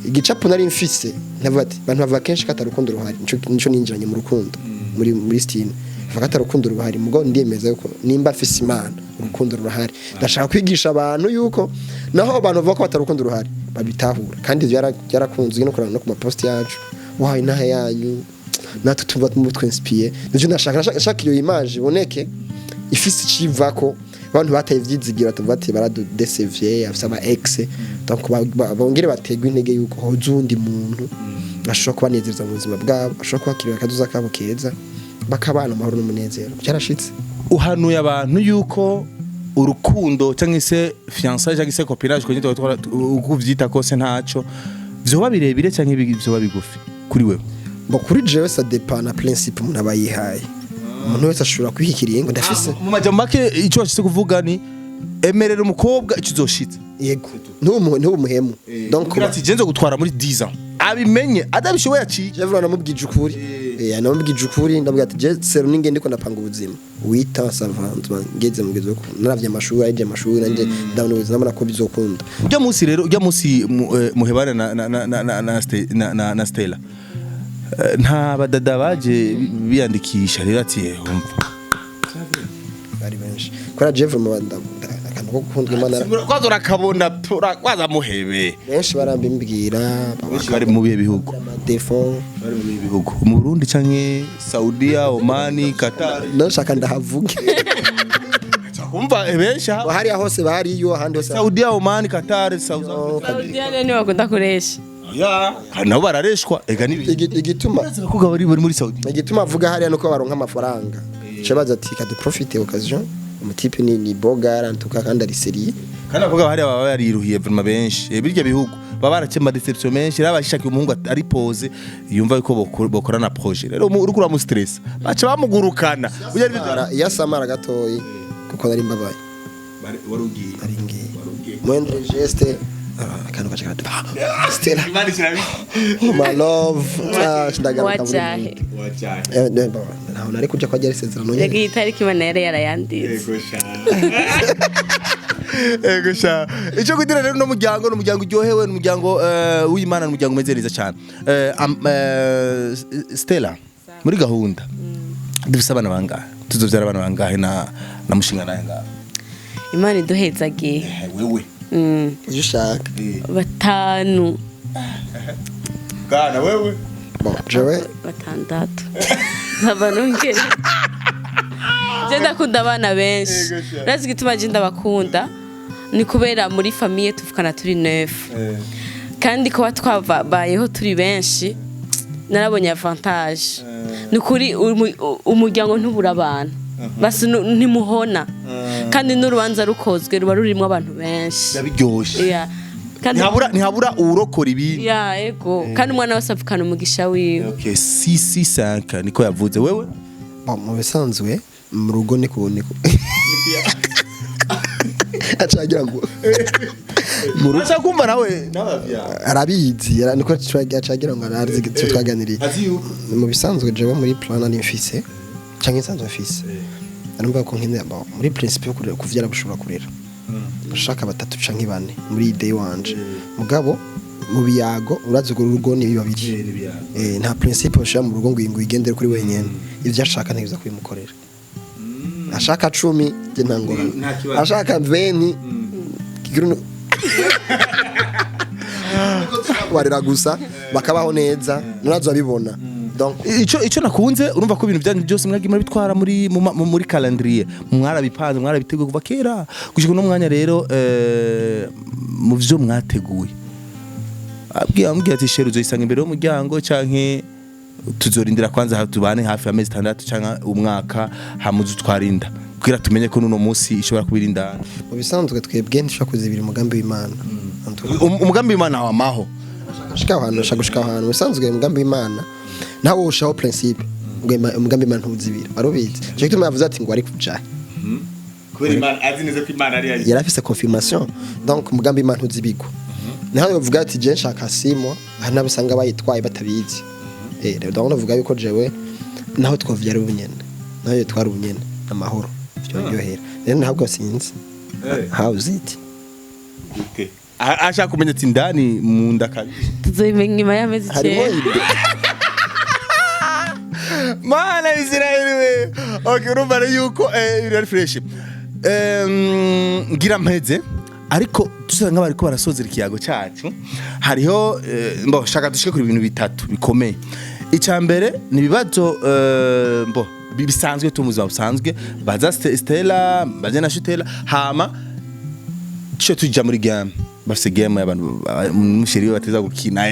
igicapo nari mfise navuga ati bantu bava kenshi katarukundo ruhari nico ninjiranye mu rukundo muri stine fakata rukundo ruhari mugo ndiyemeza yuko nimba afise imana urukundo ruhari ndashaka kwigisha abantu yuko naho abantu bavuga ko batarukundo ruhari babitahura kandi byarakunzwe no kurana no ku mapost yacu wahaye naha yanyu natwe tuva mu twinspire nje ndashaka iyo image boneke ifise civako abantu bataye vyizigira tuvati barado DCV afisaba ex donc bongere bategwa intege yuko hozundi muntu ashobora kubanezereza mu buzima bwabo ashobora kwakira akaduza kabo keza bakabana amahoro n'umunezero cyarashitse uhanuye abantu yuko urukundo cyangwa se fiançailles cyangwa se copinage ko nyito ukuvyita kose ntaco vyoba birebire cyangwa vyoba bigufi kuri wewe bo kuri jewe ça dépend na principe umuntu abayihaye umuntu wese ashobora kwihikiriye ngo ndafise mu majambo make ico washitse kuvuga ni emerera umukobwa ico uzoshitse yego n'uwo muhemu donc ati genzo gutwara muri 10 ans abimenye adabishoboye aciye Jevra namubwije ukuri namubwije ukuri ndabwira ati je sero ninge ndiko ndapanga ubuzima wita savant ngeze mugeze ko naravye amashuri aje amashuri nanje ndabona ubuzima nabona ko bizokunda ujya munsi rero ujya munsi muhebane na Stella nta badada baje biyandikisha rero ati umva bari benshi kora Jevra mu akantu ko gukundwa Imana kwazo urakabona kwaza muhebe benshi barambimbwira bari mu bihe bihugu defon bari mu bihe bihugu mu Burundi canke Saudiya Oman Qatar ndashaka ndahavuge umva benshi bahari hose bahariyo ahandi hose Saudiya Oman Qatar South Africa Saudiya ni bakunda kuresha ya nabo barareshwa ega igituma bakugaba bari muri Saudi igituma avuga hariya nuko baronka amafaranga cyabaza ati kadu profiter occasion umutipe ni bogara ntuka kandi ari serie kandi avuga hari baba yariruhiye vraiment benshi birya bihugu baba barakema deception menshi rabashaka umuhungu ari pose yumva yuko bokorana projet rero urukura mu stress baca bamugurukana ya samara gatoyi kuko ari mbabaye warugiye ari ngiye mwendre geste akantu gacha Stella my love ndagaruka wachahe naho nari kuja kwa Sezerano nyene yagi itariki manere yarayanditse ego sha ico kugira rero no muryango uryohewe no muryango w'Imana no muryango umeze neza cyane Stella muri gahunda dufise abana bangahe tuzovyara abana bangahe na mushinga naye ngaho Imana iduhezagiye wewe ivyo ushaka 5 kana wewe jewe 6 nabanongera je ndakunda abana benshi razi gituma je ndabakunda ni kubera muri famille tuvukana turi 9 kandi ko twavabayeho turi benshi narabonye avantage nukuri umuryango ntubura abantu basi ntimuhona kandi n'urubanza rukozwe ruba rurimo abantu benshi yabiryoshe ntihabura urokora ibi ego kandi umwana wese avukana umugisha wiwe okay 6 niko yavuze wewe mu bisanzwe mu rugo niko acagira ngo mu rugo kumva nawe arabizi niko acagira ngo arazi twaganiriye mu bisanzwe jewe muri plan ari mfise cyangwa insanzwe mfise arumva ko nkene muri principe yo kuvyara bushobora kurera bashaka 3 canke 4 muri day wanje mugabo mu biyago urazi ko urugo ni babiri nta principe ushaka mu rugo ngo igendere kuri wenyene ivyo ashaka ntibiza kubimukorera ashaka 10 je ntangora ashaka 20 kigiruno warira gusa bakabaho neza nurazo abibona donc ico nakunze urumva ko ibintu byanyu byose mwagi bitwara muri calendrier mwarabipanze mwarabiteguye kuva kera gushika no mwanya rero mu byo mwateguye ambwiye ati sheri uzoyisanga imbere y'umuryango canke tuzorindira kwanza tubane hafi amezi 6 canke umwaka hamuzu twarinda kugira tumenye ko nuno munsi ishobora kubirinda mu bisanzwe twebwe ntishaka kuzibira umugambi w'Imana umugambi w'Imana wamaho gushika ahantu bisanzwe umugambi w'Imana nawo ushaho principe umugambi w'Imana ntuzibira arubizi je gituma yavuze ati ngo ari kujaye kubera Imana azi neza ko Imana ari yari afise confirmation donc umugambi w'Imana ntuzibigwa naho bavuga ati je nshaka simo hanabusanga bayitwaye batabizi rero ndavuga yuko jewe naho twovyara ubunyene naho twari ubunyene amahoro byohera rero ntabwo sinzi how is it okay ashaka kumenya ati ndani mu ndakabi tuzobimenya nyuma y'amezi 9 mana Israeli we okay urumva yuko iri fresh ngira mpeze ariko tusanga bariko barasozera ikiyago cyacu hariho shaka dushike kuri ibintu bitatu bikomeye icambere ni bibazo bisanzwe tumuza busanzwe baza Stella baje na Stella hama cyo tujya muri game bafise game y'abantu mushiri bateza gukina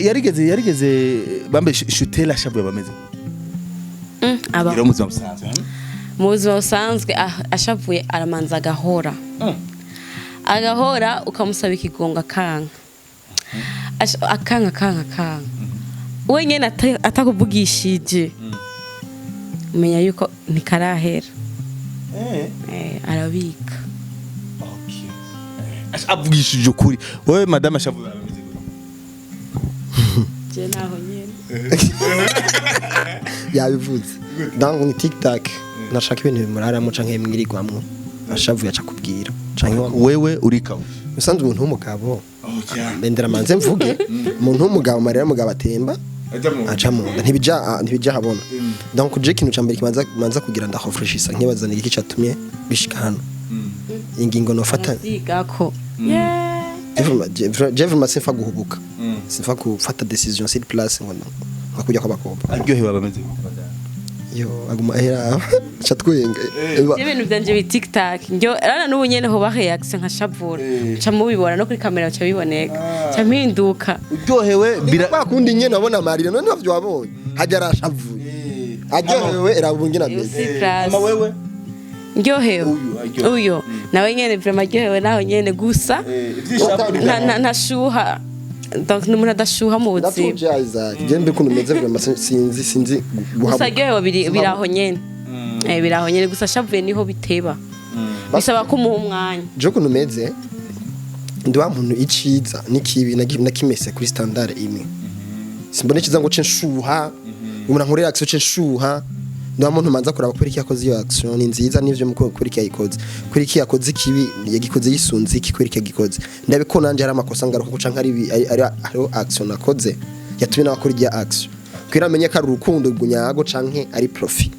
yarigeze bambe Stella shabuye bameze aba rero muza busanzwe muzo usanzwe ashavuye aramanza agahora ukamusaba ikigonga akanga wenyene atakuvugishije umenya yuko ntikarahera arabika avugishije ukuri wowe madame ashavuye yabivuze donc ni TikTok nashaka ibintu bimuraramo canke bimwirirwamwo ashavuye aca kubwira canke wewe urikawe usanzwe umuntu w'umugabo bendera manze mvuge umuntu w'umugabo marira mugabo atemba aca mu nda ntibija habona donc je kintu cambere kimanza kugira ndahofreshisa nkibazanira iki catumye bishika hano ingingo nofata yigako je vraiment sifa guhubuka sifa gufata decision sur place ngo kujya kw'abakobwa aryohewe bameze yo aguma hera chatwenga ibintu byanje bi TikTok njyo rana n'ubu nyene ho bareaction nka shavura ca mubibona no kuri kamera ca biboneka ca mpinduka uryohewe bakundi nyene abona marira none bavyo wabonye hajya arashavuye aryohewe erabungi na meze ama wewe ndyohewe uyo nawe nyene vraiment aryohewe naho nyene gusa ntashuha donc numuntu adashuha mu buzima ndatuja Isaac gembe kuntu meze vraiment sinzi gusa aryohewe biraho nyene biraho nyene gusa shavuye niho biteba bisaba ko umuha umwanya je kuntu meze ndi wa muntu iciza nikibi nakimese kuri standard imwe simbone kiza ngo censhuha umuntu nkore action censhuha nda muntu manza kuraba kuri yakoze iyo action ni nziza nivyo muko kuri yayikoze kuri yakoze kibi yagikoze yisunze iki kuri yagikoze ndabiko nanje ari amakosa ngaruka guca nkari ari action nakoze yatumye n'abakora iyo action kwiramenye ko ari urukundo gunyago canke ari profit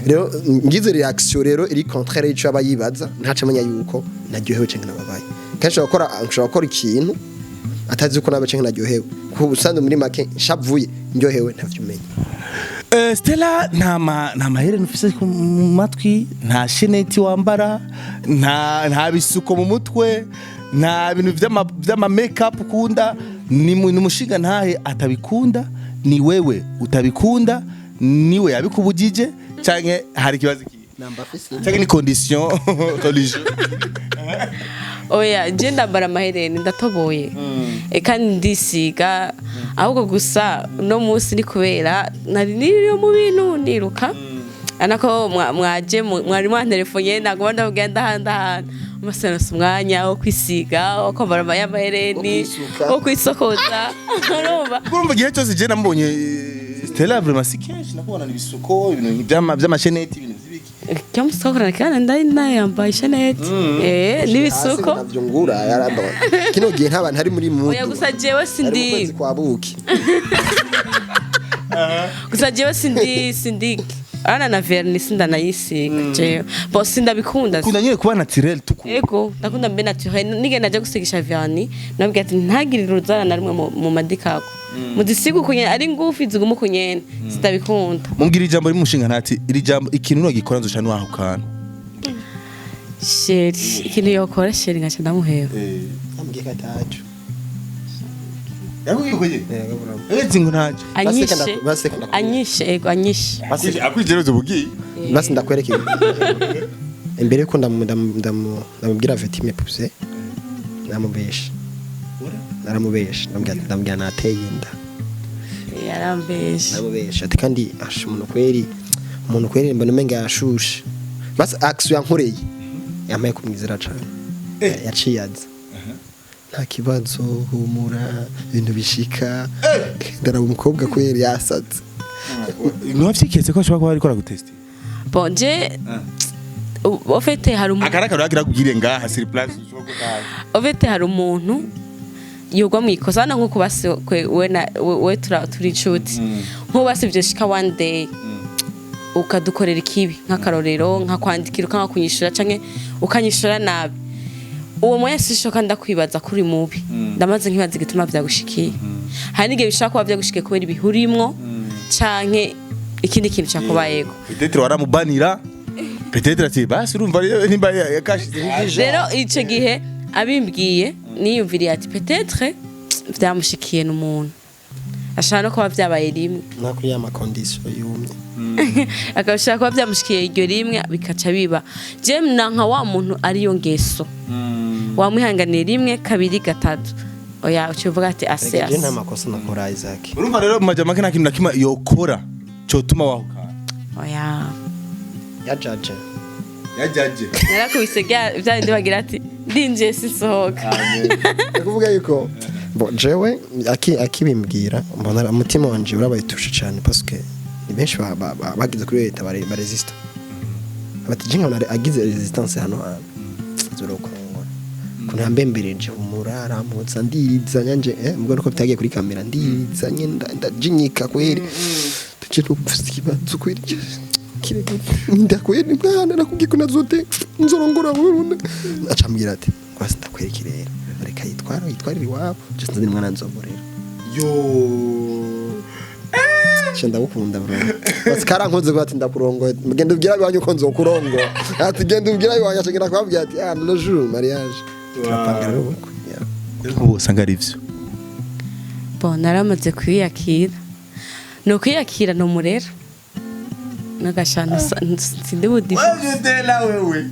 rero ngize reaction rero iri contraire y'ico abayibaza ntaca menya yuko naryohewe canke nababaye kenshi gukora ikintu atazi uko nabe canke naryohewe ku busanzwe muri make shavuye ndyohewe ntavyumenya Stella nta mahereni ufise ku matwi nta sheneti wambara nta bisuko mu mutwe nta bintu vy'ama makeup ukunda ni umushinga ntahe atabikunda ni wewe utabikunda niwe yabikubujije canke hari ikibazo ki namba fisi canke ni condition religieuse oya je ndambara amahereni ndatoboye kandi ndisiga ahubwo gusa no munsi ni kubera nari niriyo mu bintu niruka anako mwaje mwari mwantelefone nagomba ndagenda handa umusana umwanya wo kwisiga wo kwambara amahereni wo kwisokoza urumva kumva gihe cyose je nambonye Stella vraiment sikeje nakubona ibisuko ibintu by'amasheneti ibintu zibiki Kama sokora kana ndari yambaye sheneti n'ibisuko navyo ngura yaramba kino gihe ntabantu hari muri mutu oya gusa jewe sindi kwabuki gusa jewe sindi ana na vernis sinda nayisiga jewe bo sinda bikunda kunda nyine kuba naturel tuku ego ndakunda mbe naturel nige naje gusigisha vernis nabwiye ati ntagirira uruzara na rimwe mu madikako mudisiga kunyene ari ngufi zigumu kunyene sitabikunda mumbwira ijambo rimushinga ntati iri jambo ikintu no gikora nzo cyane waho kana sheri ikintu yokora sheri ngacha ndamuheba ambwiye katacu yakuyukoye ezi ngo ntaje anyishe ego anyishe akwijerezo bugi basi ndakwereka imbere ko ndamubwira vetime puse namubesha naramubesha ndambwira nateye inda yarambesha namubesha ati kandi asha umuntu kweri mbona menga yashushe basi action yankoreye yamaye kumwizera cyane yaciyaza nta kibazo humura ibintu bishika ndaraba umukobwa kweri yasatse ntiwavyiketse ko ashobora kuba ariko aragutesta bonje ofete hari umuntu akarakaro yagira kugire ngaha sur place ofete hari umuntu yogwa mwikosa na nkuko base we turi inshuti nko basivye shika one day ukadukorera ikibi nk'akarorero nka kwandikira ukanga kunyishura canke ukanyishura nabi uwo moya sishoka ndakwibaza kuri mubi ndamaze nkibaza igituma vyagushikiye hari nige bishaka kuba vyagushikiye kubera ibihurimwo canke ikindi kintu cyakubayego peut-être waramubanira peut-être ati basi urumva nimba yakashize rero ico gihe abimbwiye niyumviriye ati peut-être vyamushikiye n'umuntu ashaka no kuba vyabaye rimwe nakuri ya condition yumye akabashaka kuba vyamushikiye iryo rimwe bikaca biba je nanka wa muntu ari yo ngeso wamwihanganiye rimwe kabiri gatatu oya ukivuga ati ase je nta makosa nakora Isaac urumva rero majama kana kintu nakima yokora cyotuma wahuka oya yajaje narakubise byandi bagira ati ndinje sisohoka kuvuga yuko Bo jewe akibimbwira mbona umutima wanje urabayitusha cyane parce que ni benshi bagize kuri leta baresista abati jinga agize resistance hano zorokorongora kuna mbembereje umurara mputsa ndiza nyanje mbwo nuko bitagiye kuri kamera ndiza nyenda ndajinyika kweri tucyo kusiba tukwiri ndakweri mwana nakugikuna zote nzorongora burundu acambwira ati kwasi ndakwereka rero reka yitwarira iwabo just ndi mwana nzomurera Shenda gukunda bro. Basi karankoze ko ati ndakurongo. Mugende ubwira biwanyu ko nzokurongo. Ati gende ubwira biwanyu ashaka kwabwira ati le jour mariage. Turapanga rero ko. Ubu sanga ari byo. Bon naramaze kwiyakira. No kwiyakira no murera. Nagashana sindi budi. Wewe tela wewe.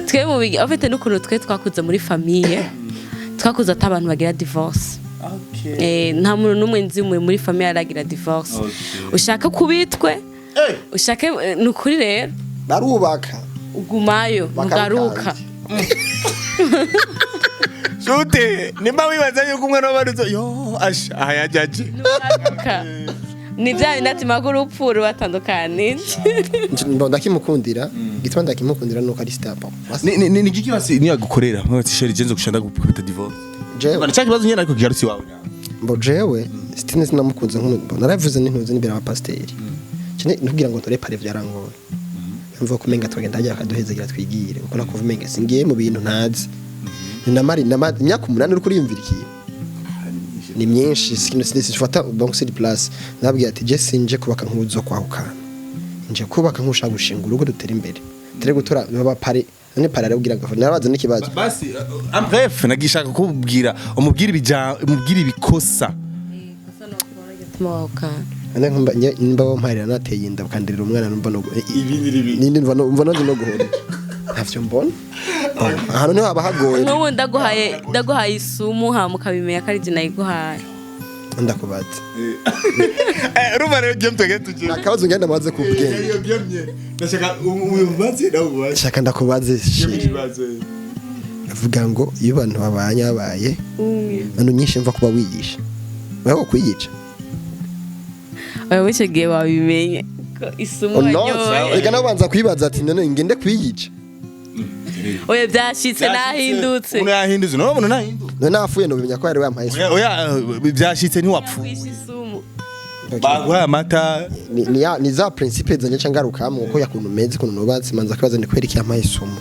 Twe mu bigi afite n'ukuntu twe twakuze muri famille. Twakuze atabantu bagira divorce. Nta muntu n'umwe nzi muri famille aragira divorce. Ushaka kubitwe ushake nukuri rero barubaka ugumayo mugaruka Shute nimba wibaza yuko umwana w'abaruzo yo asha ayajaje ni bya ndati maguru upfuru batandukanije ndakimukundira gitwa ndakimukundira nuko ari step ni giki basi niyo gukorera nk'ati sheri genzo gushanda gupita divorce bana cyaki bazo nyene ariko kigarutsi wawe mbo jewe stine sinamukunze nk'umuntu naravuze n'intuze nibera abapasteri cyane ntugira ngo tore pare vyarangora mvuga kumenga twagenda ajya akaduhezegira twigire uko nakuvumenga singiye mu bintu ntazi namari imyaka 8 uri kuriyumvirikiye ni myinshi sikino sifata donc c'est place nabwiye ati je sinje kubaka nkuzo kwahukana nje kubaka nkushaka gushinga urugo dutera imbere tere gutora baba pare none pare arabwira ngo narabaza n'ikibazo basi bref nagishaka kubwira umubwira ibikosa ane nkumba nimba wo mparira nateye inda kandirira umwana numva no nindi numva no guhora ntavyo mbona hano niho abahagoye n'ubu ndaguhaye isumu ha mukabimenya kari je nayiguhaye ndakubaza ruba rero gem twege tuje akabazo ngenda maze kubwenge iyo gemye ndashaka ububaze nabubaze shaka ndakubaze avuga ngo iyo bantu babaye nanu nyinshi mva kuba wigisha wewe kwiyica wewe wicegiye wabimenye ko isumu wanyoye reka nabanza kwibaza ati none ngende kwiyica oya byashitse nahindutse uno yahindutse no umuntu nahindutse none afuye no bimenya ko yari wampaye isumu oya byashitse ntiwapfuye baguha amata ni za principe zanye cangarukamo ko yakuntu meze kuntu nubatse manza kwibaza ni kwereka yampaye isumu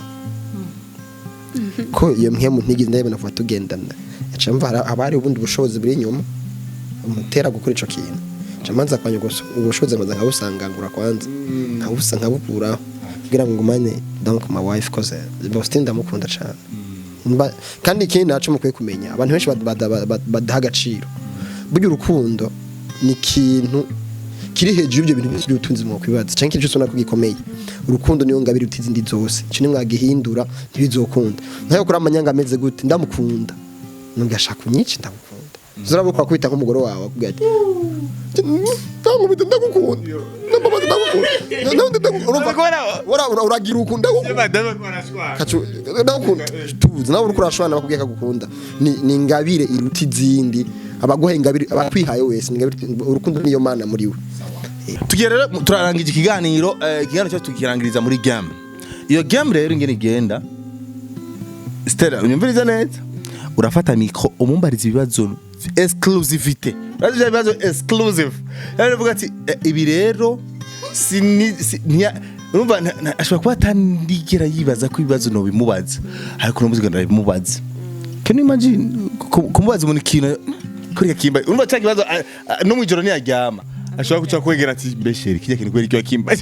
ko iyo mpemu ntigize ndabona vuba tugendana yaca mvara abari ubundi bushobozi buri inyuma umutera gukora ico kintu chamanza kwanye ubushobozi maze nkabusangangura kwanza nkabusa nkabukura kugira ngo ngumane donc my wife cause Boston ndamukunda cyane kandi ikindi naco mukwiye kumenya abantu benshi badaha agaciro burya urukundo ni ikintu kiri hejuru y'ibyo bintu by'ubutunzi mu kwibaza cyangwa ikintu cyose kugikomeye urukundo niyo ngabiri utizindi zose cyo nimwagihindura ntibizokunda ntayo kuri amanyanga ameze gute ndamukunda nungashaka unyice ndamukunda zurabukwa kwita nk'umugore wawe akubwira ati ndamubita ndagukunda ndamubita ndagukunda uragira ukunda ndagukunda tuzi nawe uriko urashwana bakubwiye kagukunda ni ingabire iruta izindi abaguha ingabire abakwihaye wese urukundo niyo mana muri we tugera turarangije ikiganiro cyo tukirangiriza muri game iyo game rero ingene igenda Stella unyumviriza neza urafata micro umumbariza ibibazo exclusivité uraje ibibazo exclusive rero uvuga ati ibi rero urumva ashobora kuba atandigera yibaza ko ibibazo no bimubaza ariko no muzika ndabimubaza can you imagine kumubaza umuntu kintu kuri kimba urumva cyangwa ibibazo no mu ijoro niyaryama ashobora kuca kwegera ati mbesheri kijya kintu kweri cyo kimba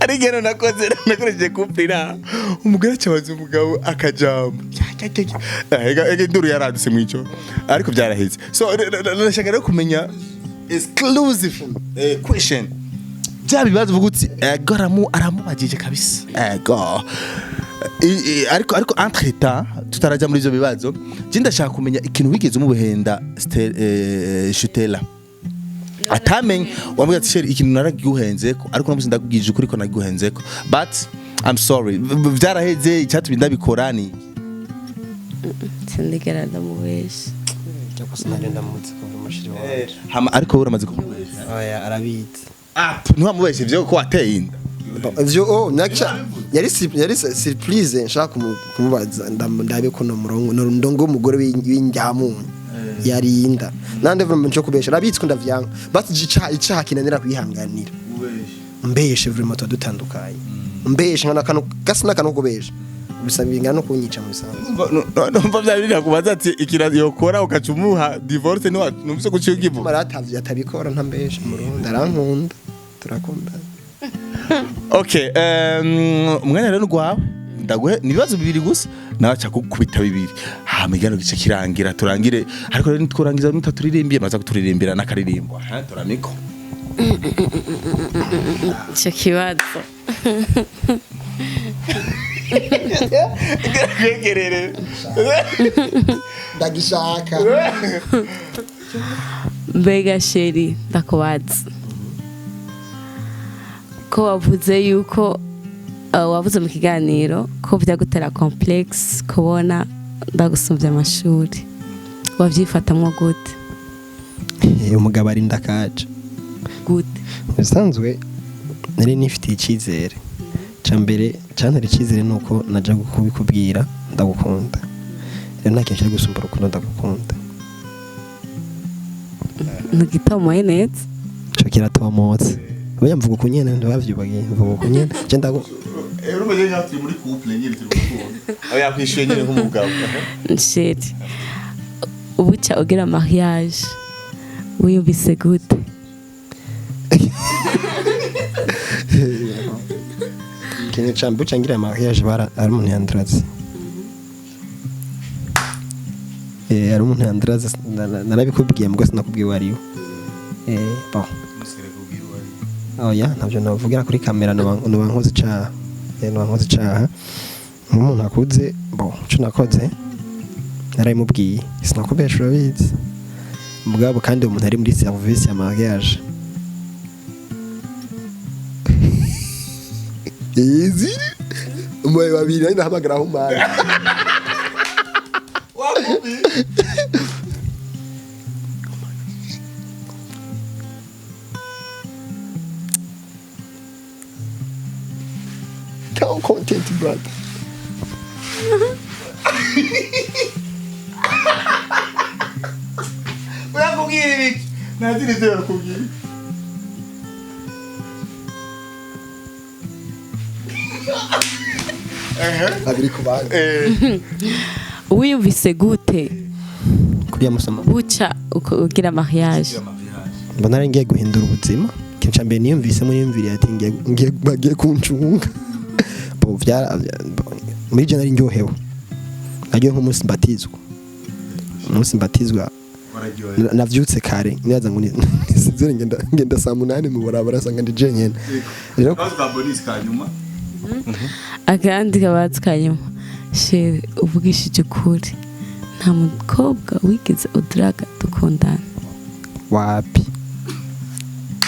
ari gero nakoresheje kumplira umugore cyabaza umugabo akajamba ege nduru yaraduse mwico ariko byaraheze so nashaka rero kumenya exclusive question bya bibazo vuguti goramu aramubagije kabisa ego ariko entre temps tutaraja muri izo bibazo je ndashaka kumenya ikintu wigeze umubuhenda Shutela atamenye wambwira ati sheri ikintu naragiguhenzeko ariko namusi ndakugije ukuri ko nagiguhenzeko but I'm sorry byaraheze icyatumye ndabikorani sindigera ndamubesha cyako sinagenda mutse kumva umushiri wawe hama ariko wowe uramaze kumubesha oya arabizi ntiwamubeshe ivyo ko wateye inda ivyo nacha yari surprise nshaka kumubaza ndabe ko no murongo ndongo umugore w'injyamu yarinda nande vraiment cyo kubesha rabitswe ndavyanga bati icaha kinanira kwihanganira mbeshe vraiment dutandukanye mbeshe nkana kano gasina kano kubesha bisabinga no kunyica mu bisanzwe numva byabirira kubaza ati ikirazi yokora ukacumuha divorce ni numvise guciye ugivu maratavye atabikora ntambeshe mu Rwanda arankunda turakunda okay umwanya rero gwawe ndaguhe nibazo bibiri gusa naca kukubita bibiri hama igano gice kirangira turangire ariko rero nitworangiza nutaturirembiye maza kuturirimbira nakaririmbo turamiko icyo kibazo Gerere ndagishaka mbega sheri ndakubaza ko wavuze yuko wavuze mu kiganiro ko byagutera complex kubona ndagusumbya amashuri wavyifatamwo gute umugabo ari ndakaje gute bisanzwe nari nifitiye icyizere cyambere cyantera icyizere nuko naja kubikubwira ndagukunda rero nta kintu cyo gusumba urukundo ndagukunda ntugitomoye neza cyo kiratomotse oya mvuga uko nyene ndabavyubagiye mvuga uko nyene je ndago urumva je nyaturi muri couple nyine turi gukunda aho yakwishuye nyine nk'umugabo sheri ubuca ugira mariage wiyumvise gute kintu cyambu cangira mariage bara ari umuntu yandrazi ari umuntu yandrazi narabikubwiye mbwo sinakubwiye wariyo bon oya ntabyo navugira kuri kamera nubankoze icaha nubankoze icaha umuntu akuze bon cyo nakoze narayimubwiye sinakubesha urabizi mugabo kandi umuntu ari muri service ya mariage easy umwe babiri ari nahamagara aho mara wakubi Tell content brother uyakubwira ibiki nazire ivyo yakubwira abiri kubanga wiyumvise gute kuriya musoma buca ugira mariage mbona ari ngiye guhindura ubuzima kintu cyambere niyumvise yumviriye ati ngiye bagiye kuncunga bo vyara muri je nari ndyohewe nagiye nk'umunsi mbatizwa navyutse kare nibaza ngo nizere ngenda saa 8 mu barabara sanga ndi je nyene rero Sabonnez kanyuma akandi kabazi kanyuma sheri uvugishije ukuri nta mukobwa wigeze uduraga dukundana wapi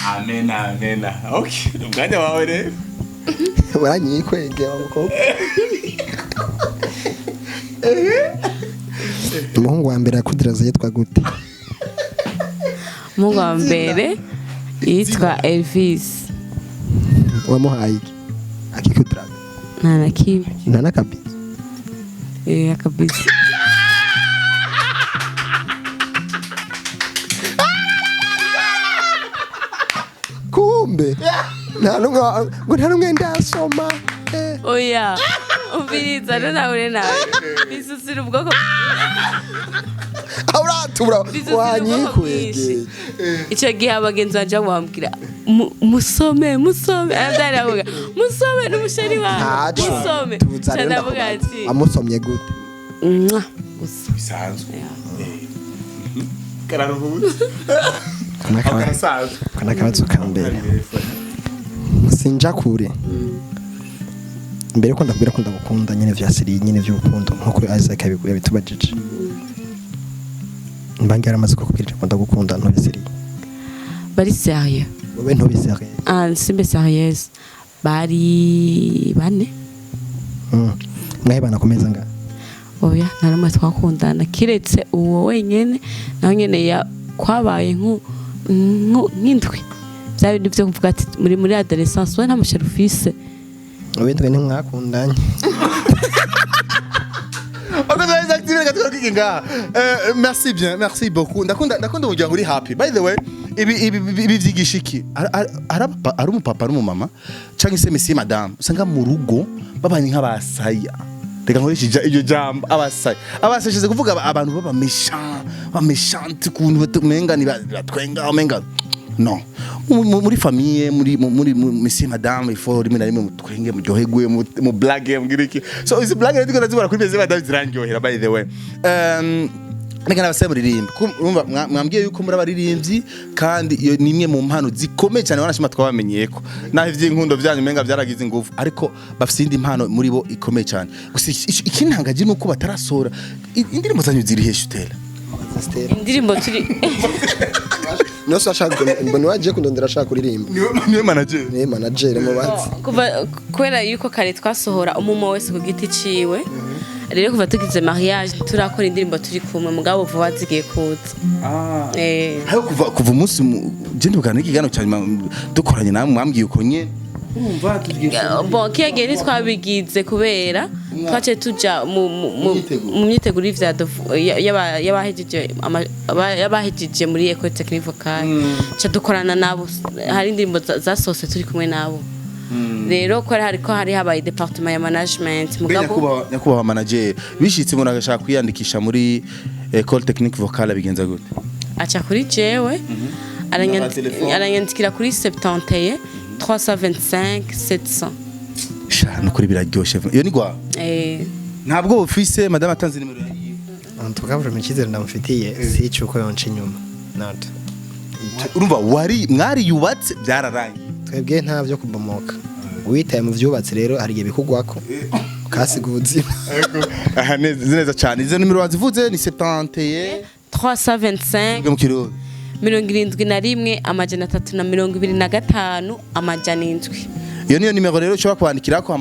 amena okay umwanya wawe rero waranyikwege wa mukobwa umuhungu wa mbere yakudiraza yitwa gute umuhungu wa mbere yitwa Elvis wamuhaye iki akikudiraga nta na kimwe nta n'akabizi akabizi kumbe nta n'umwe ndasoma oya umviriza nawe bisusira ubwoko uratura wanyikwege icyo gihe abagenzi banje bamubwira musome aravuga musome n'umusheri wawe musome cyane avuga ati amusomye gute gusa bisanzwe kararuhutse kana kabazo kambere sinja kure mbere ko ndakubwira ko ndagukunda nyine vya siri nyine vy'urukundo nkuko Isaac yabitubajije mbangi yaramaze kukubwira ko ndagukunda nto siri bari sérieux wowe nto sérieux simbe sérieuse bari bane mwahe bana komeza nga oya nta numwe twakundana kiretse uwo wenyene naho nyene kwabaye nk'indwi bya bintu byo kuvuga ati muri adolescence we nta musheri ufise witwe ntimwakundanye Merci bien, merci beaucoup. Ndakunda umuryango uri happy. By the way, ibi vyigisha iki? Ari umupapa ari umumama canke se monsieur madame. Usanga mu rugo babanye nk'abasaya. Reka nkoresha iryo jambo abasaya. Abasashize kuvuga abantu baba méchant kuntu umenga ni batwenga umenga. Non. Muri famille muri monsieur madame il faut rimwe na rimwe mutwenge muryoherwe mu blague mbwiriki. So is blague ndiko ndazibara kuri monsieur madame zirangyohera by the way. Nega nabasaba muririmba. Urumva mwambwiye yuko muri abaririmbyi kandi iyo ni imwe mu mpano zikomeye cyane wanashima twabamenyeko. Naho ivy'inkundo byanyu menga byaragize ingufu ariko bafite indi mpano muri bo ikomeye cyane. Gusa ikintangaje nuko batarasora indirimbo zanyu ziri heshutela. Indirimbo turi Noso ashaka mbona waje kundondera ashaka kuririmba. Niwe manager. Niwe manager mu batsi. kuva kwera yuko kare twasohora umumo wese ku giti ciwe. Rero kuva tugize mariage turakora indirimbo turi kumwe mugabo vuba zigiye kuza. Hayo kuva umunsi je ndukana ikigano cyane dukoranye namwe mwambwiye uko nye. Umva tugiye. Bon kiyagiye ntitwabigize kubera twace tuja mu myiteguro y'abahejeje muri Ecole Technique Vocale cha dukorana nabo hari indirimbo zasose turi kumwe nabo rero ko hari habaye department ya management mugabo nyakubaha manager bishitse umuntu agashaka kwiyandikisha muri Ecole Technique Vocale bigenza gute acha kuri jewe aranyandikira kuri 71 325 700 shano kuri biraryoshe iyo ni gwa ntabwo ufise madame atanze nimero yiwe tukavura mikizere ndamufitiye si icuko yonce inyuma not urumva mwari yubatse byararangiye twebwe nta byo kubomoka witaye mu vyubatse rero hari igihe bikugwako kasiga ubuzima aha neza cyane izo nimero wazivuze ni 71 325 mu kiro 71 amajana 325 amajana 7 iyo niyo nimero rero ushobora kwandikira ko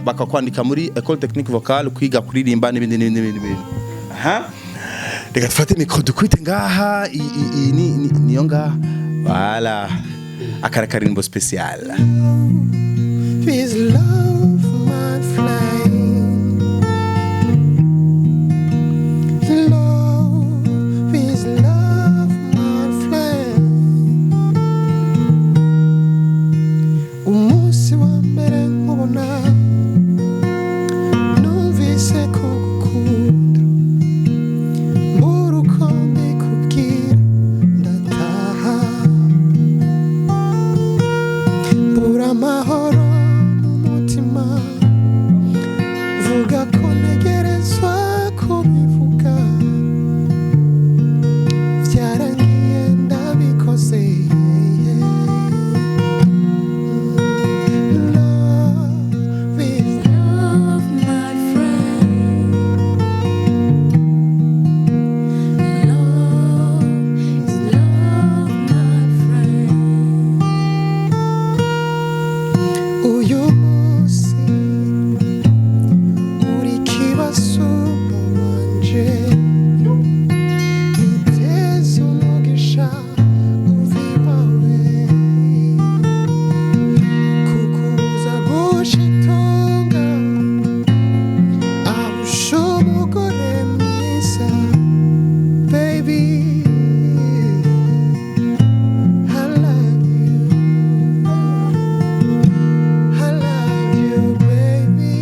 bakakwandika muri Ecole Technique Vocale kwiga kuririmba n'ibindi aha reka tufate micro dukwite ngaha niyo ngaha voilà akarakarimbo special Please love my flame love is love my flame umunsi wa mbere nkubona numvise kugukunda murukundo kugira ndataha bura amahoro vuga ko ntegerezwa kubivuga byarangiye ndabikoze love is love my friend love is love my friend uyu munsi Basumba wanje itezo umugisha uvibawe kukubuza gushitunga ahusha umugore mwiza baby I love you baby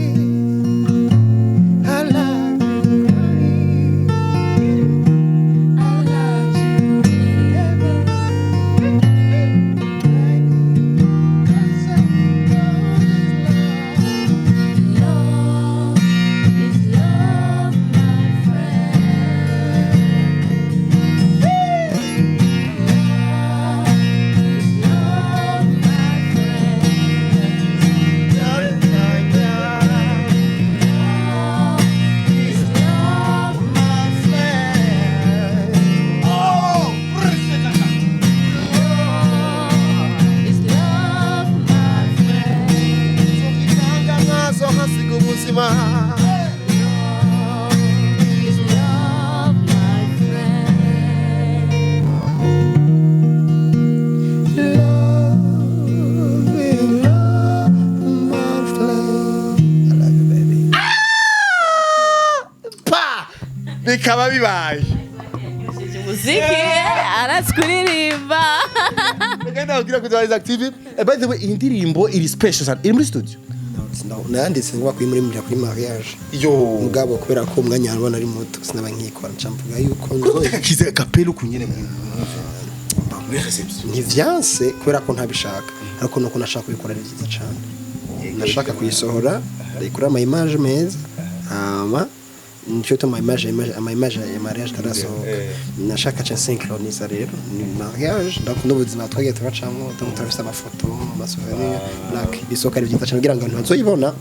bikaba bibaye muziki arazi kuririmba Genda kugira kuza active. By the way, iyi ndirimbo iri special sana. Iri muri studio. nanditse ngo bakwiye kuri mariage Yo. mugabo kubera ko umwanya yarabona ari muto sinaba nkikora ncamvuga yuko Koteka kize kapelo kunyene muri reception. ntivyanse kubera ko ntabishaka ariko nuko nashaka kubikora ari byiza cyane nashaka kuyisohora ndayikora ama image meza nicyo tuma ama image ya mariage tarasohoka nashaka cha synchroniser rero ni mariage ndakunda ubuzima twagiye turacamo turafise amafoto amasouvenir like bisoka ari byiza cyane kugira ngo abantu bazoyibona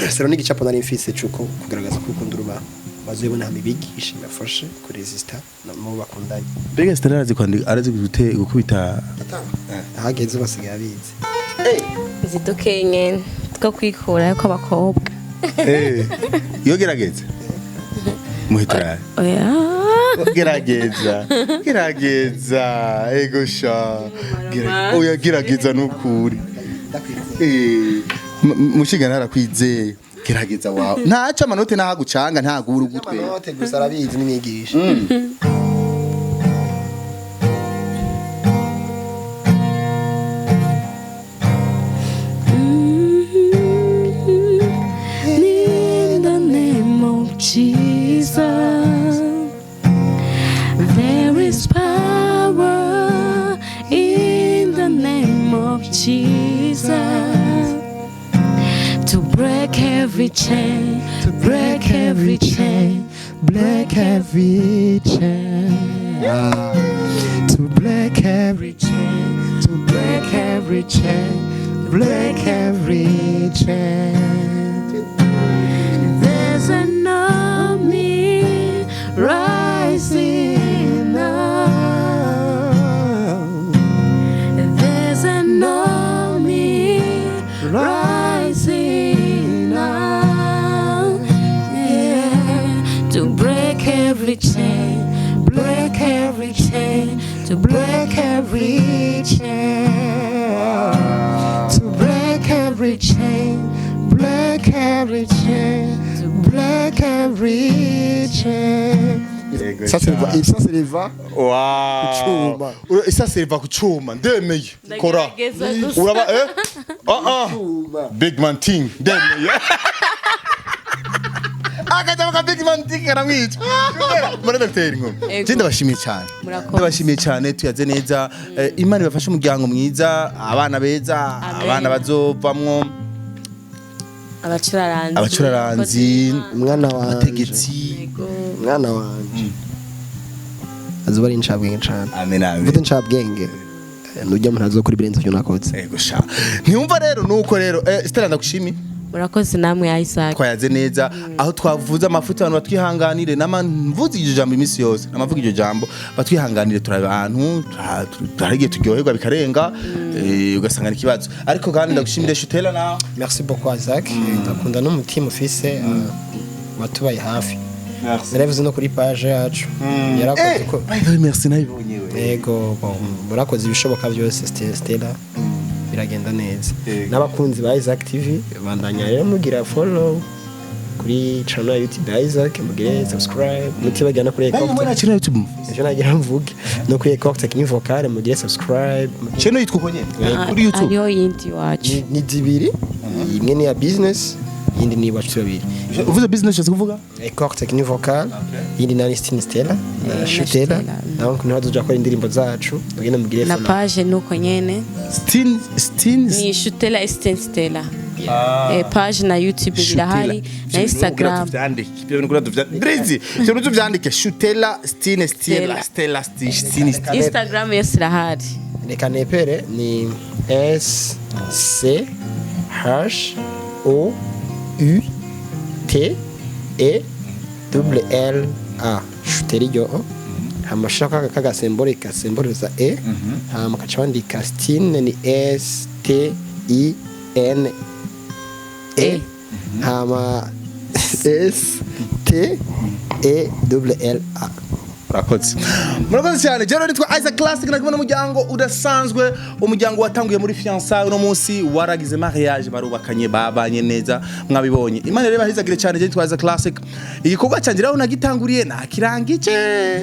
sero n'igicapo nari mfise cuko kugaragaza ko ukunda uruba bazoyibona hamibigisha bafashe kuresista mu bakundanye Mbega Stella arazi gukubita ahageze basigaye abizi zidukeye nyene two kwikura ko abakobwa yo gerageza muhitara oya gerageza ego sha oya gerageza nukuri mushigana arakwizeye gerageza wawe ntaca amanote nahagucanga ntagura ugutwe amanote gusa arabizi n'imyigisha In the name of Jesus, there is power in the name of Jesus to break every chain, to break every chain, break every chain, to break every chain, to break every chain, break every chain. There's an army rising up. There's an army rising up. Yeah. To break every chain, break every chain, to break every chain, to break every chain, break every chain, to break every chain. ça c'est les va Wow. Isa serva ku chuma ndemeye kora uraba big man thing ndemeye akaja big man thing karamwica muri docteur ngo je ndabashimiye cyane ndabashimiye cyane tuyaze neza Imana ibafashe umuryango mwiza abana beza abana bazovamwo abacuraranzi umwana wanje abategetsi umwana wanje azuba ari incabwenge cyane amen amen mvuze incabwenge nujya umuntu azokora ibirenze byo nakoze ego sha ntiyumva rero nuko rero Stella ndagushimiye murakoze namwe ya Isaac twayaze neza aho twavuze amafuta abantu batwihanganire mvuze iryo jambo iminsi yose namavuga iryo jambo batwihanganire turabe abantu turagiye turyoherwa bikarenga ugasanga ni kibazo ariko kandi ndagushimire Stella na merci beaucoup Isaac ndakunda n'umutima ufise watubaye hafi naravuze no kuri page yacu yarakoze ko merci nayibonye we yego murakoze ibishoboka byose Stella biragenda neza n'abakunzi ba Isaac TV bandanya rero mugira follow kuri channel ya YouTube ya Isaac mugire subscribe mutibagana kuri Mbona channel YouTube ejo nagira mvuge no kuri Kugira vocale mugire subscribe channel yitwa uko nyene kuri YouTube ariyo yindi wacu ni zibiri imwe ni ya business yindi ni wacu babiri uvuze business cyose kuvuga Kugira vocale yindi na Stella Stella donc niho tuja gukora indirimbo zacu mugire mugire na page nuko nyene ni Stella Stella page na YouTube birahari na Instagram tuvyandike Stella Instagram yose irahari reka nepere ni SCHOUTELLA Stella yo hamashaka kaga symbolica symboliza hama kacandika Stine ni STINE hama STELLA murakoze cyane jero nitwa Isaac Classic nakubona umuryango udasanzwe umuryango watanguye muri fiançailles uno munsi waragize mariage barubakanye babanye neza mwabibonye Imana reba hizagire cyane je nitwa Isaac Classic igikorwa cyanjye rero nagitanguriye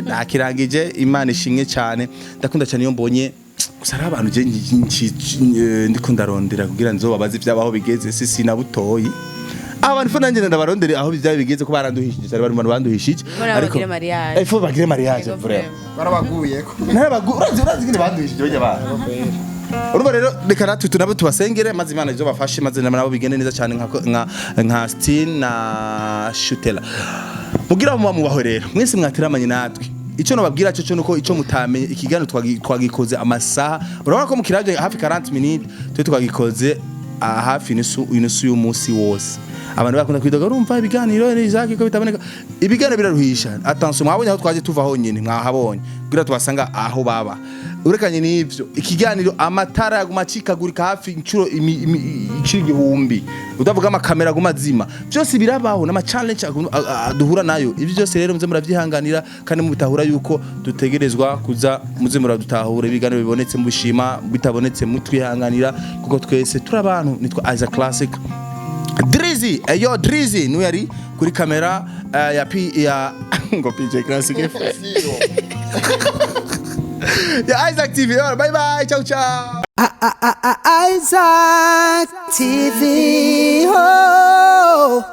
nakirangije Imana ishimwe cyane ndakunda cyane iyo mbonye gusa ari abantu je ndiko ndarondera kugira nzobabaze ibyabaho bigeze sisi na butoyi abantu fo nanjye ndabarondere aho bizaba bigeze ko baranduhishije ari abantu banduhishije ariko mariage ifo bagire mariage vraiment barabaguye ko urazi ngene banduhishije bajya ba urumva rero reka natwe tunabo tubasengere maze Imana izo bafashe maze nabo bigende neza cyane nka Stin na Shutela mugira mu baho rero mwese mwatiramanye natwe icyo nababwira cyo nuko icyo mutamenye ikigano twagikoze amasaha urabona ko mukiraje hafi 40 minutes twe twagikoze hafi inusu y'umunsi wose abantu bakunda kwidoga urumva ibiganiro Isaac ko bitaboneka ibiganiro biraruhisha attention mwabonye aho twaje tuva honyene mwahabonye kugira tubasanga aho baba urekanye n'ivyo ikiganiro amatara yagumacikagurika hafi incuro igihumbi utavuga amakamera gumazima byose birabaho n'ama challenge duhura nayo ibi byose rero muze muravyihanganira kandi mubitahura yuko dutegerezwa kuza muze muradutahura ibiganiro bibonetse mu bishima bitabonetse mutwihanganira kuko twese turi abantu nitwa Isaac Classic Drizzy Drizzy niwe yari kuri kamera ya ngo PJ Classic ya Isaac TV bye bye ciao ciao Isaac TV oh